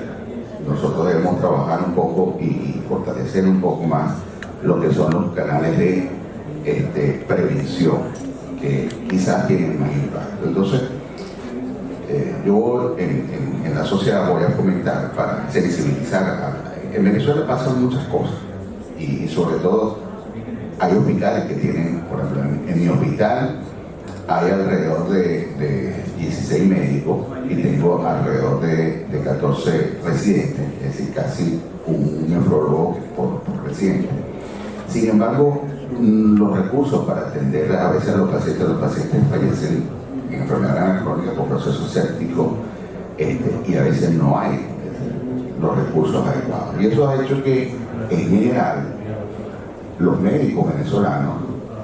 Speaker 9: Nosotros debemos trabajar un poco y fortalecer un poco más lo que son los canales de prevención, que quizás tienen más impacto. Entonces, yo en la sociedad voy a fomentar para sensibilizar. En Venezuela pasan muchas cosas y sobre todo hay hospitales que tienen, por ejemplo, en mi hospital hay alrededor de 16 médicos y tengo alrededor de 14 residentes, es decir, casi un nefrólogo por residente. Sin embargo, los recursos para atender a veces a los pacientes fallecen en enfermedad crónica por procesos sépticos y a veces no hay los recursos adecuados. Y eso ha hecho que, en general, los médicos venezolanos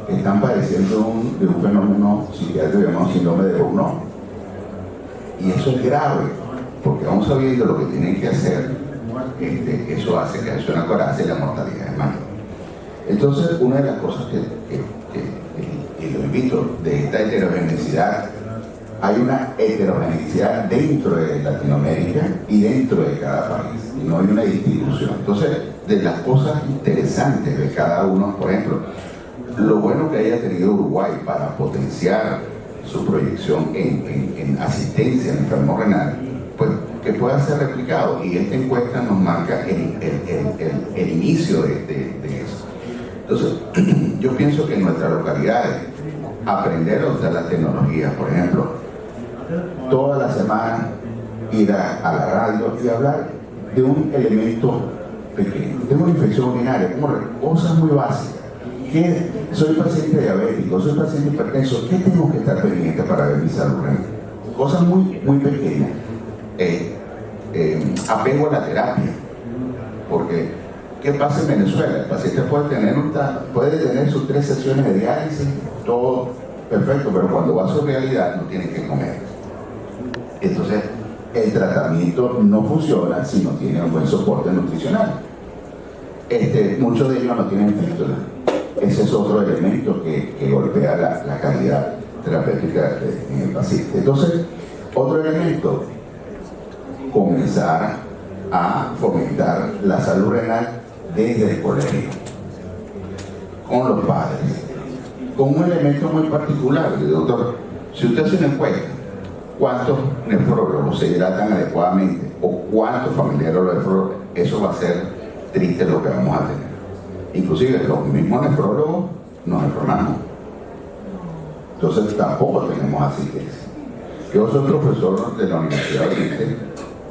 Speaker 9: están padeciendo de un fenómeno psiquiátrico llamado síndrome de burnout. Y eso es grave, porque aún sabiendo lo que tienen que hacer, eso hace que haya una coraza y la mortalidad es mayor. Entonces, una de las cosas que lo invito de esta heterogeneidad, hay una heterogeneidad dentro de Latinoamérica y dentro de cada país, y no hay una distribución. Entonces, de las cosas interesantes de cada uno, por ejemplo, lo bueno que haya tenido Uruguay para potenciar su proyección en asistencia al enfermo renal, pues que pueda ser replicado, y esta encuesta nos marca el inicio de eso. Entonces, yo pienso que en nuestras localidades, aprender a usar la tecnología, por ejemplo, toda la semana ir a la radio y hablar de un elemento pequeño. Tengo una infección urinaria, cosas muy básicas. Soy paciente diabético, soy paciente hipertenso, ¿qué tengo que estar pendiente para ver mi salud renal? Cosas muy, muy pequeñas. Apego a la terapia, porque ¿qué pasa en Venezuela? El paciente puede tener sus 3 sesiones de diálisis, todo perfecto, pero cuando va a su realidad no tiene que comer. Entonces, el tratamiento no funciona si no tiene un buen soporte nutricional. Muchos de ellos no tienen fístula. Ese es otro elemento que golpea la calidad terapéutica en el paciente. Entonces, otro elemento, comenzar a fomentar la salud renal desde el colegio, con los padres, con un elemento muy particular. Doctor, si usted hace una encuesta, ¿cuántos nefrólogos se hidratan adecuadamente o cuántos familiares los nefrólogos? Eso va a ser triste lo que vamos a tener. Inclusive los mismos nefrólogos nos enfermamos. Entonces tampoco tenemos asistencia. Yo soy profesor de la Universidad de Oriente,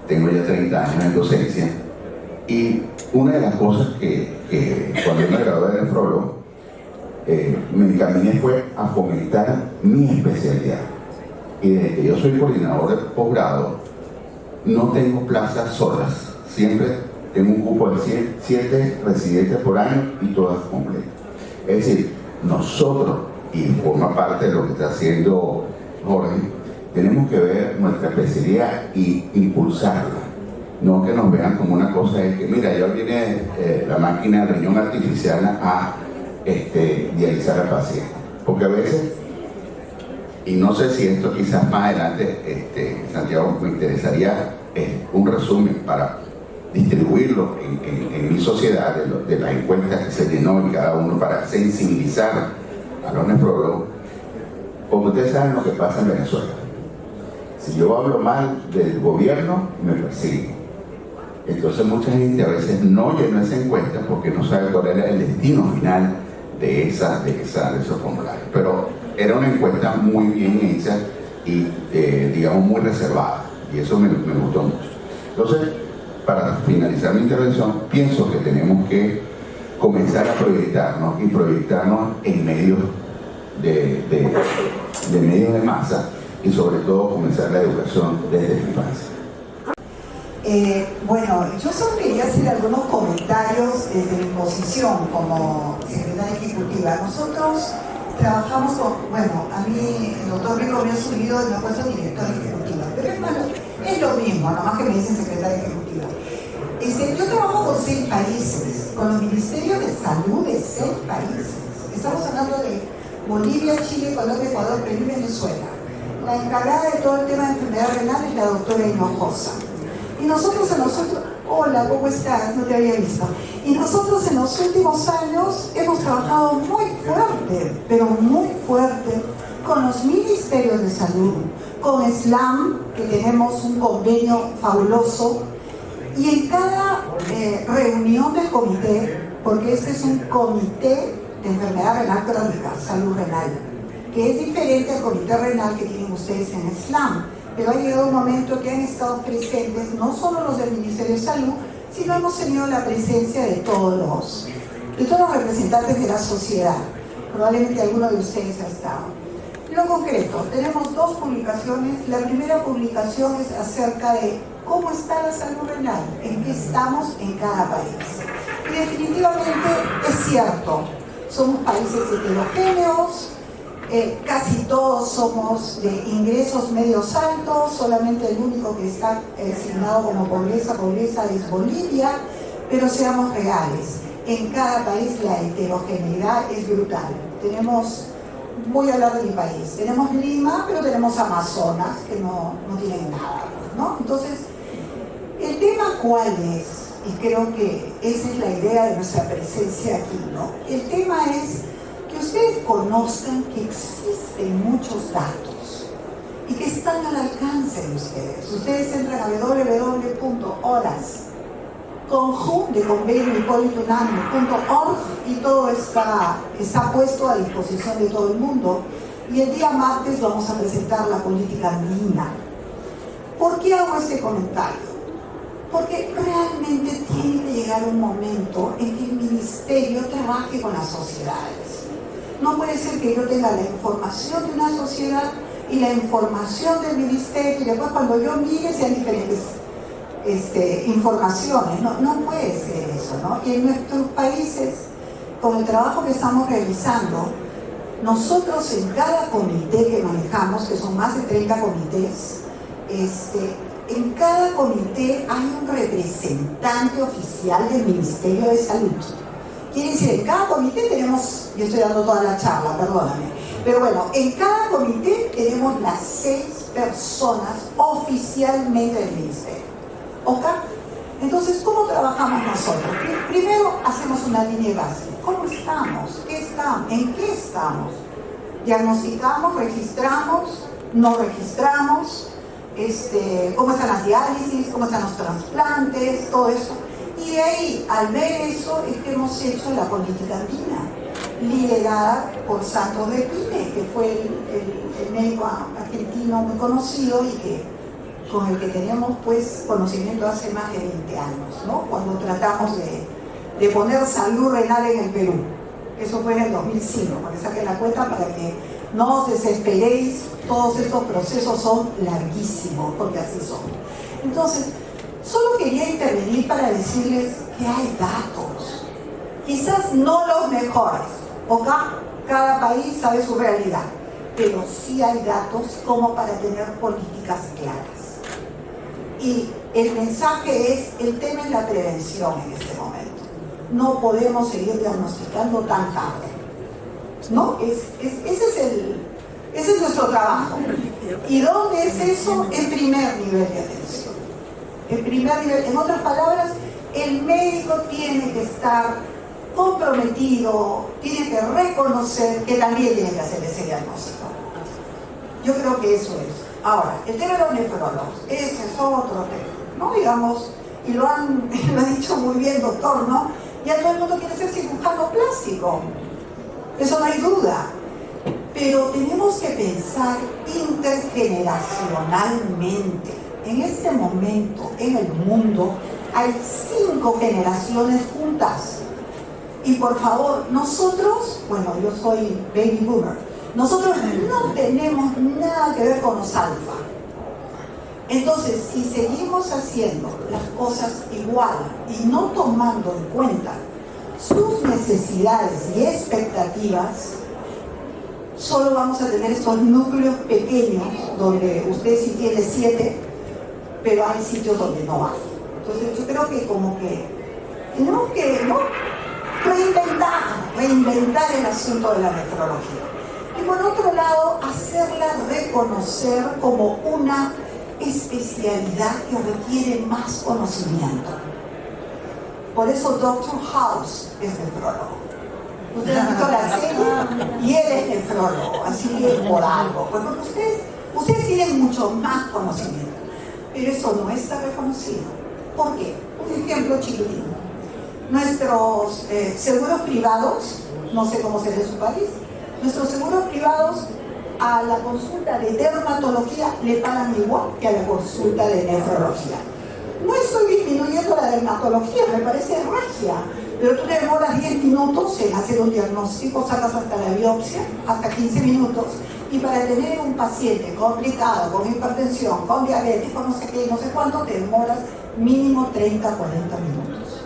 Speaker 9: tengo ya 30 años en docencia, y una de las cosas que cuando yo me gradué de nefrólogo, me encaminé fue a fomentar mi especialidad. Y desde que yo soy coordinador de posgrado, no tengo plazas solas, siempre tengo un cupo de 7 residentes por año y todas completas. Es decir, nosotros, y forma parte de lo que está haciendo Jorge, tenemos que ver nuestra especialidad y impulsarla. No que nos vean como una cosa de que, mira, ya viene la máquina de riñón artificial a dializar al paciente. Porque a veces, y no sé si esto quizás más adelante, Santiago, me interesaría un resumen para distribuirlo en mi sociedad, de las encuestas que se llenó en cada uno para sensibilizar a los nefrólogos, como ustedes saben lo que pasa en Venezuela. Si yo hablo mal del gobierno, me persiguen. Entonces mucha gente a veces no llenó esa encuesta porque no sabe cuál era el destino final de esos formularios. Pero era una encuesta muy bien hecha y digamos muy reservada, y eso me gustó mucho. Entonces, para finalizar mi intervención, pienso que tenemos que comenzar a proyectarnos y proyectarnos en medios de medios de masa, y sobre todo comenzar la educación desde la infancia.
Speaker 10: Bueno, yo solo quería hacer algunos comentarios desde mi posición como secretaria ejecutiva. Nosotros trabajamos con, bueno, a mí el doctor Rico me ha subido y me ha puesto directora ejecutiva, pero hermano, es lo mismo, nomás que me dicen secretaria ejecutiva. Yo trabajo con 6 países, con los ministerios de salud de 6 países. Estamos hablando de Bolivia, Chile, Colombia, Ecuador, Perú y Venezuela. La encargada de todo el tema de enfermedad renal es la doctora Hinojosa. Y nosotros hola, ¿cómo estás? No te había visto. Y nosotros en los últimos años hemos trabajado muy fuerte, pero muy fuerte, con los ministerios de salud, con SLAM, que tenemos un convenio fabuloso, y en cada reunión del comité, porque este es un comité de enfermedad renal crónica, salud renal, que es diferente al comité renal que tienen ustedes en SLAM. Pero ha llegado un momento que han estado presentes no solo los del Ministerio de Salud, sino hemos tenido la presencia de todos los representantes de la sociedad. Probablemente alguno de ustedes ha estado. En lo concreto, tenemos 2 publicaciones. La primera publicación es acerca de cómo está la salud renal, en qué estamos en cada país. Y definitivamente es cierto, somos países heterogéneos, casi todos somos de ingresos medios altos, solamente el único que está asignado como pobreza es Bolivia, pero seamos reales, en cada país la heterogeneidad es brutal. Voy a hablar de mi país, tenemos Lima, pero tenemos Amazonas, que no tienen nada, ¿no? Entonces, el tema ¿cuál es? Y creo que esa es la idea de nuestra presencia aquí, ¿no? El tema es que ustedes conozcan que existen muchos datos y que están al alcance de ustedes. Ustedes entran a www.horas de convenio hipólito-unanue.org y todo está puesto a disposición de todo el mundo. Y el día martes vamos a presentar la política andina. ¿Por qué hago este comentario? Porque realmente tiene que llegar un momento en que el ministerio trabaje con las sociedades. No puede ser que yo tenga la información de una sociedad y la información del ministerio y después cuando yo mire sean diferentes informaciones. No puede ser eso, ¿no? Y en nuestros países, con el trabajo que estamos realizando, nosotros en cada comité que manejamos, que son más de 30 comités, en cada comité hay un representante oficial del Ministerio de Salud. Quiere decir, en cada comité tenemos, yo estoy dando toda la charla, perdóname, pero bueno, en cada comité tenemos las 6 personas oficialmente del Ministerio. ¿Ok? Entonces, ¿cómo trabajamos nosotros? Primero hacemos una línea base. ¿Cómo estamos? ¿Qué estamos? ¿En qué estamos? Diagnosticamos, registramos, no registramos, cómo están las diálisis, cómo están los trasplantes, todo eso. Y de ahí, al ver eso, es que hemos hecho la política andina, liderada por Santos de Pine, que fue el médico argentino muy conocido y con el que tenemos pues conocimiento hace más de 20 años, ¿no? Cuando tratamos de poner salud renal en el Perú. Eso fue en el 2005, para que saquen la cuenta, para que no os desesperéis, todos estos procesos son larguísimos, porque así son. Entonces, solo quería intervenir para decirles que hay datos, quizás no los mejores, ¿ok? Cada país sabe su realidad, pero sí hay datos como para tener políticas claras. Y el mensaje es, el tema es la prevención en este momento. No podemos seguir diagnosticando tan tarde, ¿no? Ese es nuestro trabajo. ¿Y dónde es eso? El primer nivel de atención. El primer nivel, en otras palabras, el médico tiene que estar comprometido, tiene que reconocer que también tiene que hacer ese diagnóstico. Yo creo que eso es. Ahora, el tema de los nefrólogos, ese es otro tema, ¿no? Digamos, y lo ha dicho muy bien, doctor, ¿no? Ya todo el mundo quiere ser cirujano plástico, eso no hay duda. Pero tenemos que pensar intergeneracionalmente. En este momento, en el mundo, hay 5 generaciones juntas. Y por favor, nosotros, bueno, yo soy baby boomer, nosotros no tenemos nada que ver con los alfa. Entonces, si seguimos haciendo las cosas igual y no tomando en cuenta sus necesidades y expectativas, solo vamos a tener estos núcleos pequeños donde usted sí tiene 7, pero hay sitios donde no hay. Entonces yo creo que como que tenemos que, ¿no?, reinventar el asunto de la nefrología. Y por otro lado, hacerla reconocer como una especialidad que requiere más conocimiento. Por eso Dr. House es nefrólogo. Ustedes han visto la serie y él es nefrólogo, así que por algo. Porque ustedes tienen mucho más conocimiento, pero eso no está reconocido. ¿Por qué? Un ejemplo chiquitín. Nuestros seguros privados, no sé cómo será en su país, nuestros seguros privados a la consulta de dermatología le pagan igual que a la consulta de nefrología. No estoy disminuyendo la dermatología, me parece regia, pero tú te demoras 10 minutos en hacer un diagnóstico, sacas hasta la biopsia, hasta 15 minutos, y para tener un paciente complicado, con hipertensión, con diabetes, con no sé qué, no sé cuánto, te demoras mínimo 30, 40 minutos.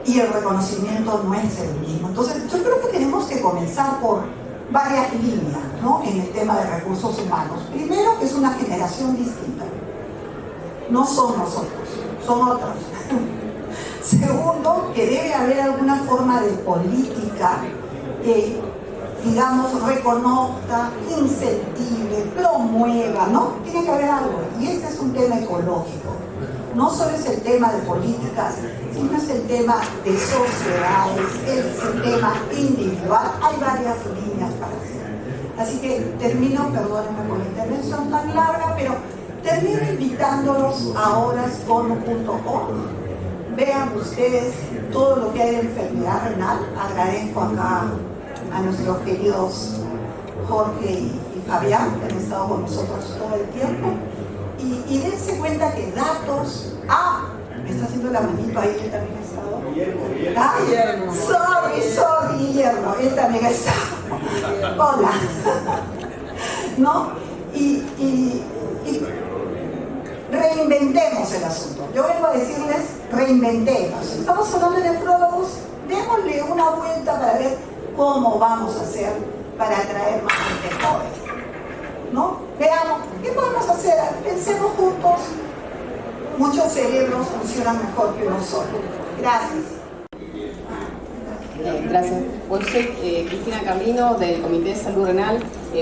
Speaker 10: Y el reconocimiento no es el mismo. Entonces, yo creo que tenemos que comenzar por varias líneas, ¿no?, en el tema de recursos humanos. Primero, que es una generación distinta. No son nosotros, son otros. Segundo, que debe haber alguna forma de política que, digamos, reconozca, incentive, promueva, ¿no? Tiene que haber algo. Y este es un tema ecológico. No solo es el tema de políticas, sino es el tema de sociedades, es el tema individual. Hay varias líneas para hacer. Así que termino, perdónenme por la intervención tan larga, pero termino invitándolos a horascono.org. Vean ustedes todo lo que hay de enfermedad renal. Agradezco acá a nuestros queridos Jorge y Fabián, que han estado con nosotros todo el tiempo. Y dense cuenta que datos... me está haciendo la manito ahí, él también ha estado. Guillermo. Sorry, Guillermo, él también ha estado. Hola. ¿No? Y reinventemos el asunto. Yo vengo a decirles, reinventemos. Estamos hablando de nefrólogos, démosle una vuelta para ver cómo vamos a hacer para atraer más gente joven, ¿no? Veamos, ¿qué podemos hacer? Pensemos juntos. Muchos cerebros funcionan mejor que uno solo. Gracias.
Speaker 11: Gracias. Bueno, soy Cristina Camino del Comité de Salud Renal.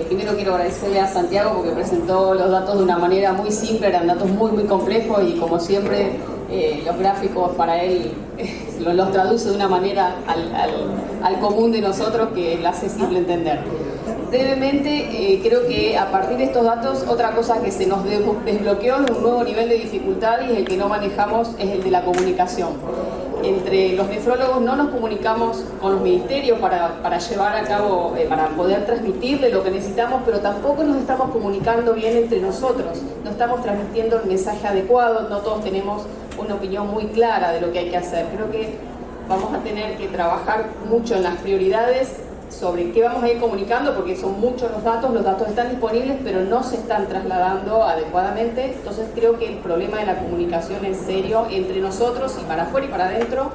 Speaker 11: Primero quiero agradecerle a Santiago porque presentó los datos de una manera muy simple, eran datos muy complejos y como siempre los gráficos para él los traduce de una manera al común de nosotros que la hace simple entender. Brevemente, creo que a partir de estos datos, otra cosa que se nos desbloqueó de un nuevo nivel de dificultad y el que no manejamos es el de la comunicación. Entre los nefrólogos no nos comunicamos con los ministerios para llevar a cabo, para poder transmitirle lo que necesitamos, pero tampoco nos estamos comunicando bien entre nosotros, no estamos transmitiendo el mensaje adecuado, no todos tenemos una opinión muy clara de lo que hay que hacer. Creo que vamos a tener que trabajar mucho en las prioridades sobre qué vamos a ir comunicando, porque son muchos los datos están disponibles, pero no se están trasladando adecuadamente. Entonces creo que el problema de la comunicación es serio entre nosotros y para afuera y para adentro,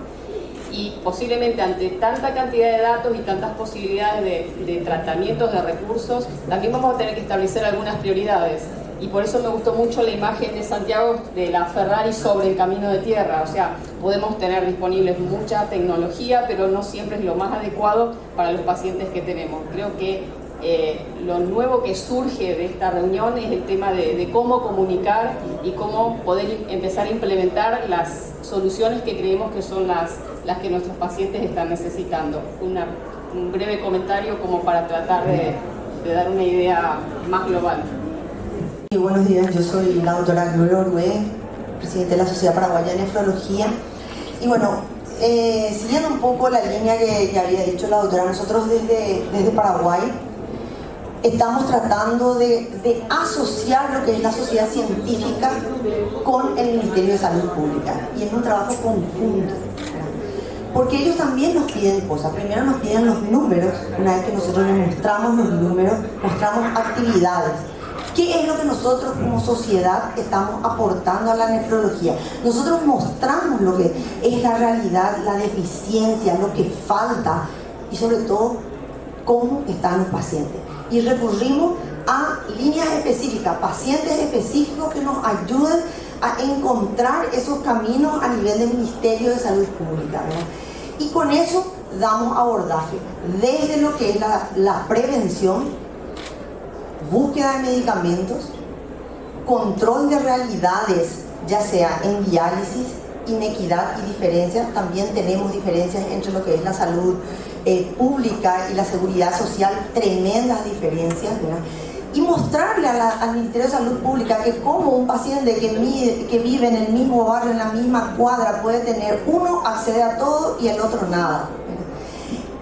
Speaker 11: y posiblemente ante tanta cantidad de datos y tantas posibilidades de tratamientos, de recursos, también vamos a tener que establecer algunas prioridades. Y por eso me gustó mucho la imagen de Santiago de la Ferrari sobre el camino de tierra. O sea, podemos tener disponibles mucha tecnología, pero no siempre es lo más adecuado para los pacientes que tenemos. Creo que lo nuevo que surge de esta reunión es el tema de cómo comunicar y cómo poder empezar a implementar las soluciones que creemos que son las que nuestros pacientes están necesitando. Un breve comentario como para tratar de dar una idea más global.
Speaker 12: Buenos días, yo soy la doctora Gloria Orué, presidente de la Sociedad Paraguaya de Nefrología. Y bueno, siguiendo un poco la línea que había dicho la doctora, nosotros desde Paraguay estamos tratando de asociar lo que es la sociedad científica con el Ministerio de Salud Pública, y es un trabajo conjunto, porque ellos también nos piden cosas. Primero nos piden los números. Una vez que nosotros les mostramos los números, mostramos actividades. ¿Qué es lo que nosotros como sociedad estamos aportando a la nefrología? Nosotros mostramos lo que es la realidad, la deficiencia, lo que falta, y sobre todo cómo están los pacientes. Y recurrimos a líneas específicas, pacientes específicos que nos ayuden a encontrar esos caminos a nivel del Ministerio de Salud Pública, ¿verdad? Y con eso damos abordaje desde lo que es la prevención, búsqueda de medicamentos, control de realidades, ya sea en diálisis, inequidad y diferencias. También tenemos diferencias entre lo que es la salud pública y la seguridad social, tremendas diferencias, ¿verdad? Y mostrarle al Ministerio de Salud Pública que como un paciente que vive en el mismo barrio, en la misma cuadra, puede tener uno accede a todo y el otro nada.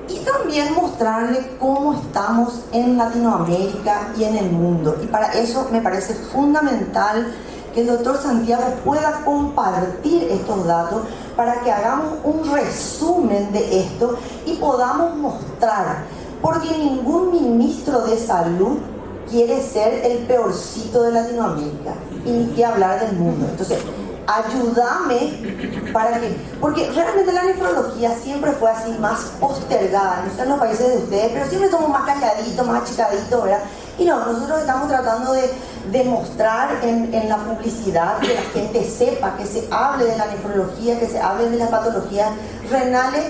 Speaker 12: Y también mostrarle cómo estamos en Latinoamérica y en el mundo. Y para eso me parece fundamental que el doctor Santiago pueda compartir estos datos para que hagamos un resumen de esto y podamos mostrar, porque ningún ministro de salud quiere ser el peorcito de Latinoamérica, y ni que hablar del mundo. Entonces, ayúdame para que, porque realmente la nefrología siempre fue así, más postergada, no sé en los países de ustedes, pero siempre somos más calladitos, más achicaditos, ¿verdad? Y no, nosotros estamos tratando de demostrar en la publicidad, que la gente sepa, que se hable de la nefrología, que se hable de las patologías renales,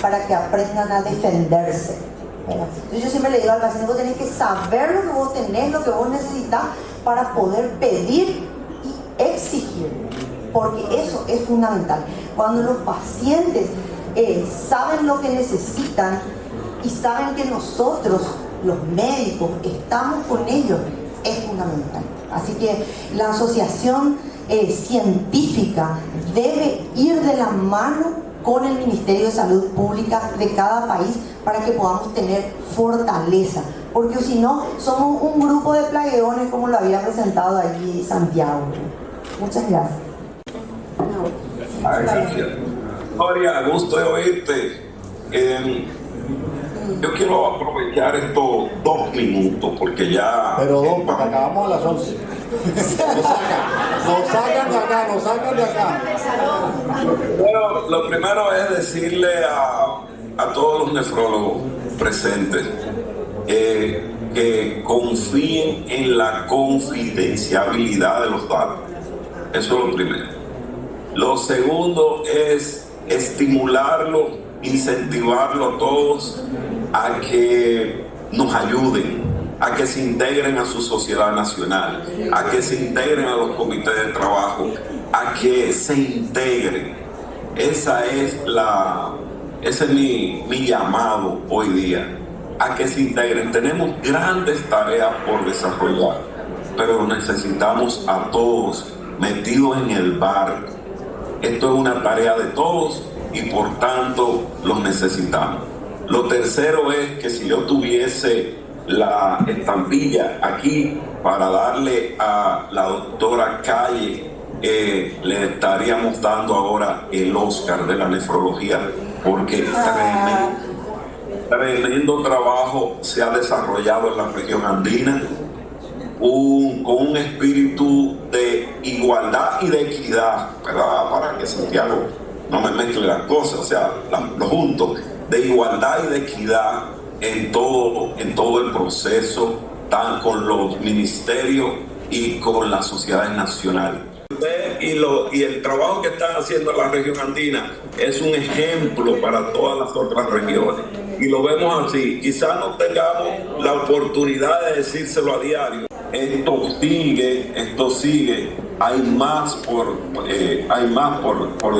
Speaker 12: para que aprendan a defenderse. Entonces yo siempre le digo al paciente, vos tenés que saber lo que vos tenés, lo que vos necesitas, para poder pedir y exigir, porque eso es fundamental. Cuando los pacientes saben lo que necesitan y saben que nosotros, los médicos, estamos con ellos, es fundamental. Así que la asociación científica debe ir de la mano con el Ministerio de Salud Pública de cada país, para que podamos tener fortaleza, porque si no, somos un grupo de plagueones, como lo había presentado allí Santiago. Muchas gracias.
Speaker 6: Gracias. Gloria, gusto de oírte. Yo quiero aprovechar estos 2 minutos, porque ya...
Speaker 3: Pero porque acabamos a las 11. Nos sacan de acá.
Speaker 6: Lo primero es decirle a todos los nefrólogos presentes que confíen en la confidencialidad de los datos. Eso es lo primero. Lo segundo es estimularlo, incentivarlo a todos a que nos ayuden, a que se integren a su sociedad nacional, a que se integren a los comités de trabajo, a que se integren. Ese es mi llamado hoy día, a que se integren. Tenemos grandes tareas por desarrollar, pero necesitamos a todos metidos en el barco. Esto es una tarea de todos y por tanto los necesitamos. Lo tercero es que si yo tuviese la estampilla aquí para darle a la doctora Calle, le estaríamos dando ahora el Oscar de la nefrología, porque tremendo trabajo se ha desarrollado en la región andina, con un espíritu de igualdad y de equidad, ¿verdad? Para que Santiago no me mezcle las cosas, o sea, lo junto, de igualdad y de equidad en todo el proceso, tan con los ministerios y con las sociedades nacionales. Y el trabajo que están haciendo en la región andina es un ejemplo para todas las otras regiones. y lo vemos así. Quizás no tengamos la oportunidad de decírselo a diario. Esto sigue, hay más por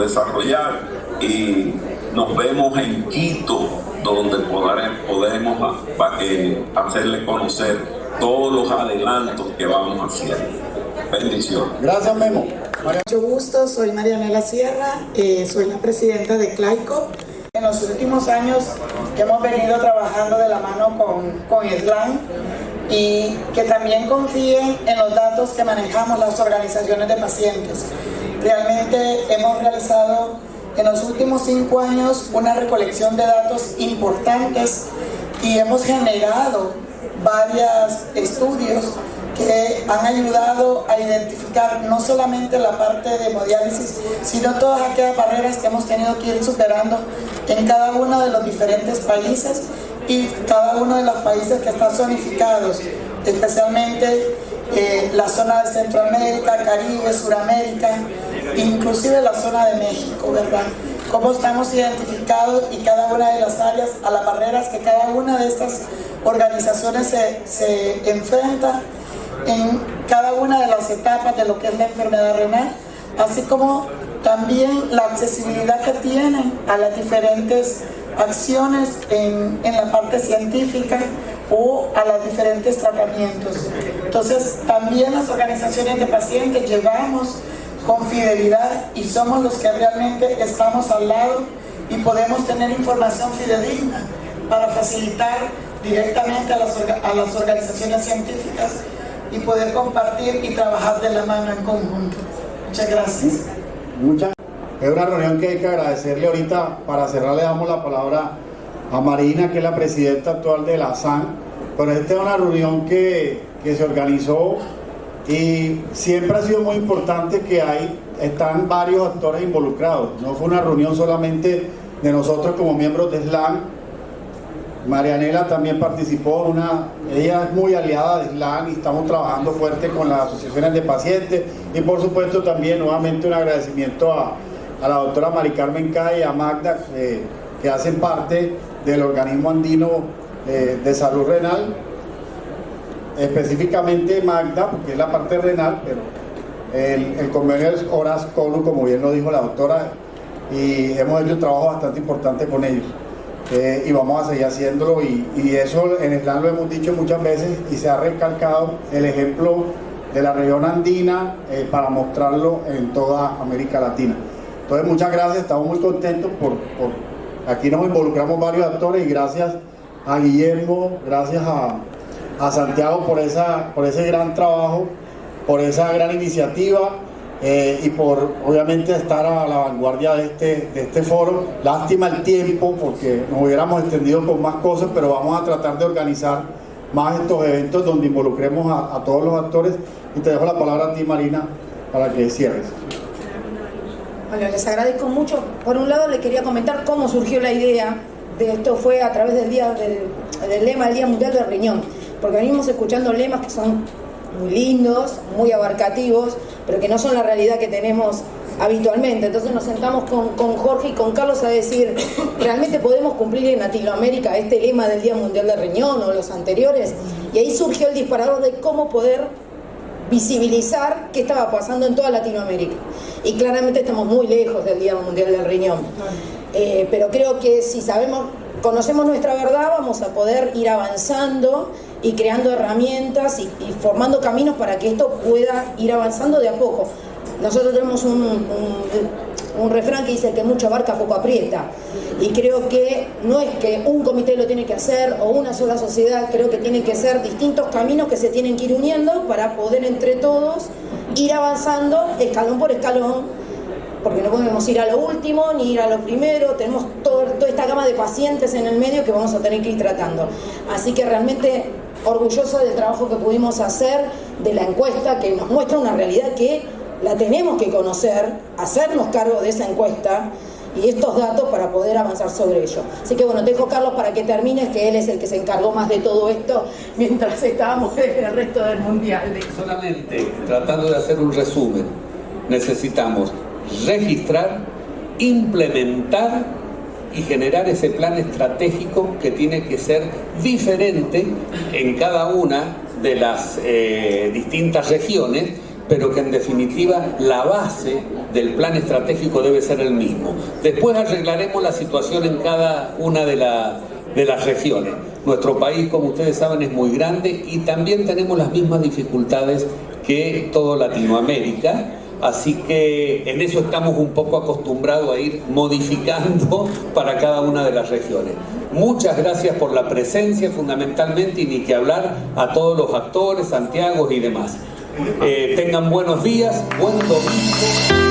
Speaker 6: desarrollar, y nos vemos en Quito, donde podemos hacerle conocer todos los adelantos que vamos haciendo. Bendiciones.
Speaker 3: Gracias, Memo.
Speaker 13: Mucho gusto, soy Marianela Sierra, soy la presidenta de CLAICO. En los últimos años hemos venido trabajando de la mano con SLAN, y que también confíen en los datos que manejamos las organizaciones de pacientes. Realmente hemos realizado en los últimos 5 años una recolección de datos importantes y hemos generado varios estudios que han ayudado a identificar no solamente la parte de hemodiálisis, sino todas aquellas barreras que hemos tenido que ir superando en cada uno de los diferentes países y cada uno de los países que están zonificados, especialmente la zona de Centroamérica, Caribe, Suramérica, inclusive la zona de México, ¿verdad? Cómo estamos identificados y cada una de las áreas a las barreras que cada una de estas organizaciones se enfrenta en cada una de las etapas de lo que es la enfermedad renal, así como también la accesibilidad que tienen a las diferentes acciones en la parte científica o a los diferentes tratamientos. Entonces, también las organizaciones de pacientes llevamos con fidelidad y somos los que realmente estamos al lado y podemos tener información fidedigna para facilitar directamente a las organizaciones científicas y poder compartir y trabajar de la mano en conjunto. Muchas gracias.
Speaker 3: Es una reunión que hay que agradecerle ahorita. Para cerrar le damos la palabra a Marina, que es la presidenta actual de la SAN. Pero esta es una reunión que se organizó y siempre ha sido muy importante que están varios actores involucrados. No fue una reunión solamente de nosotros como miembros de SLAN. Marianela también participó, ella es muy aliada de SLAN y estamos trabajando fuerte con las asociaciones de pacientes, y por supuesto también nuevamente un agradecimiento a la doctora Mari Carmen Cay y a Magda, que hacen parte del organismo andino de salud renal, específicamente Magda, porque es la parte renal, pero el convenio es Horas Colu, como bien lo dijo la doctora, y hemos hecho un trabajo bastante importante con ellos. Y vamos a seguir haciéndolo, y eso en el SLAN lo hemos dicho muchas veces y se ha recalcado el ejemplo de la región andina para mostrarlo en toda América Latina. Entonces, muchas gracias, estamos muy contentos aquí nos involucramos varios actores, y gracias a Guillermo, gracias a Santiago por ese gran trabajo, por esa gran iniciativa, y por obviamente estar a la vanguardia de este foro. Lástima el tiempo, porque nos hubiéramos extendido con más cosas, pero vamos a tratar de organizar más estos eventos donde involucremos a todos los actores, y te dejo la palabra a ti, Marina, para que cierres.
Speaker 2: Bueno, les agradezco mucho. Por un lado, les quería comentar cómo surgió la idea de esto. Fue a través del lema del Día Mundial del Riñón, porque venimos escuchando lemas que son muy lindos, muy abarcativos, pero que no son la realidad que tenemos habitualmente. Entonces nos sentamos con Jorge y con Carlos a decir, ¿realmente podemos cumplir en Latinoamérica este lema del Día Mundial del Riñón o los anteriores? Y ahí surgió el disparador de cómo poder visibilizar qué estaba pasando en toda Latinoamérica. Y claramente estamos muy lejos del Día Mundial del Riñón. Pero creo que si conocemos nuestra verdad, vamos a poder ir avanzando y creando herramientas y formando caminos para que esto pueda ir avanzando de a poco. Nosotros tenemos un refrán que dice que mucha abarca poco aprieta, y creo que no es que un comité lo tiene que hacer o una sola sociedad, creo que tienen que ser distintos caminos que se tienen que ir uniendo para poder entre todos ir avanzando escalón por escalón, porque no podemos ir a lo último ni ir a lo primero. Tenemos toda esta gama de pacientes en el medio que vamos a tener que ir tratando. Así que realmente orgullosa del trabajo que pudimos hacer, de la encuesta que nos muestra una realidad que la tenemos que conocer, hacernos cargo de esa encuesta y estos datos para poder avanzar sobre ello. Así que bueno, te dejo, Carlos, para que termines, que él es el que se encargó más de todo esto mientras estábamos en el resto del mundial.
Speaker 1: Solamente tratando de hacer un resumen, necesitamos registrar, implementar y generar ese plan estratégico que tiene que ser diferente en cada una de las distintas regiones, pero que en definitiva la base del plan estratégico debe ser el mismo. Después arreglaremos la situación en cada una de las regiones. Nuestro país, como ustedes saben, es muy grande y también tenemos las mismas dificultades que toda Latinoamérica, así que en eso estamos un poco acostumbrados a ir modificando para cada una de las regiones. Muchas gracias por la presencia fundamentalmente, y ni que hablar a todos los actores, Santiago y demás. Tengan buenos días, buen domingo.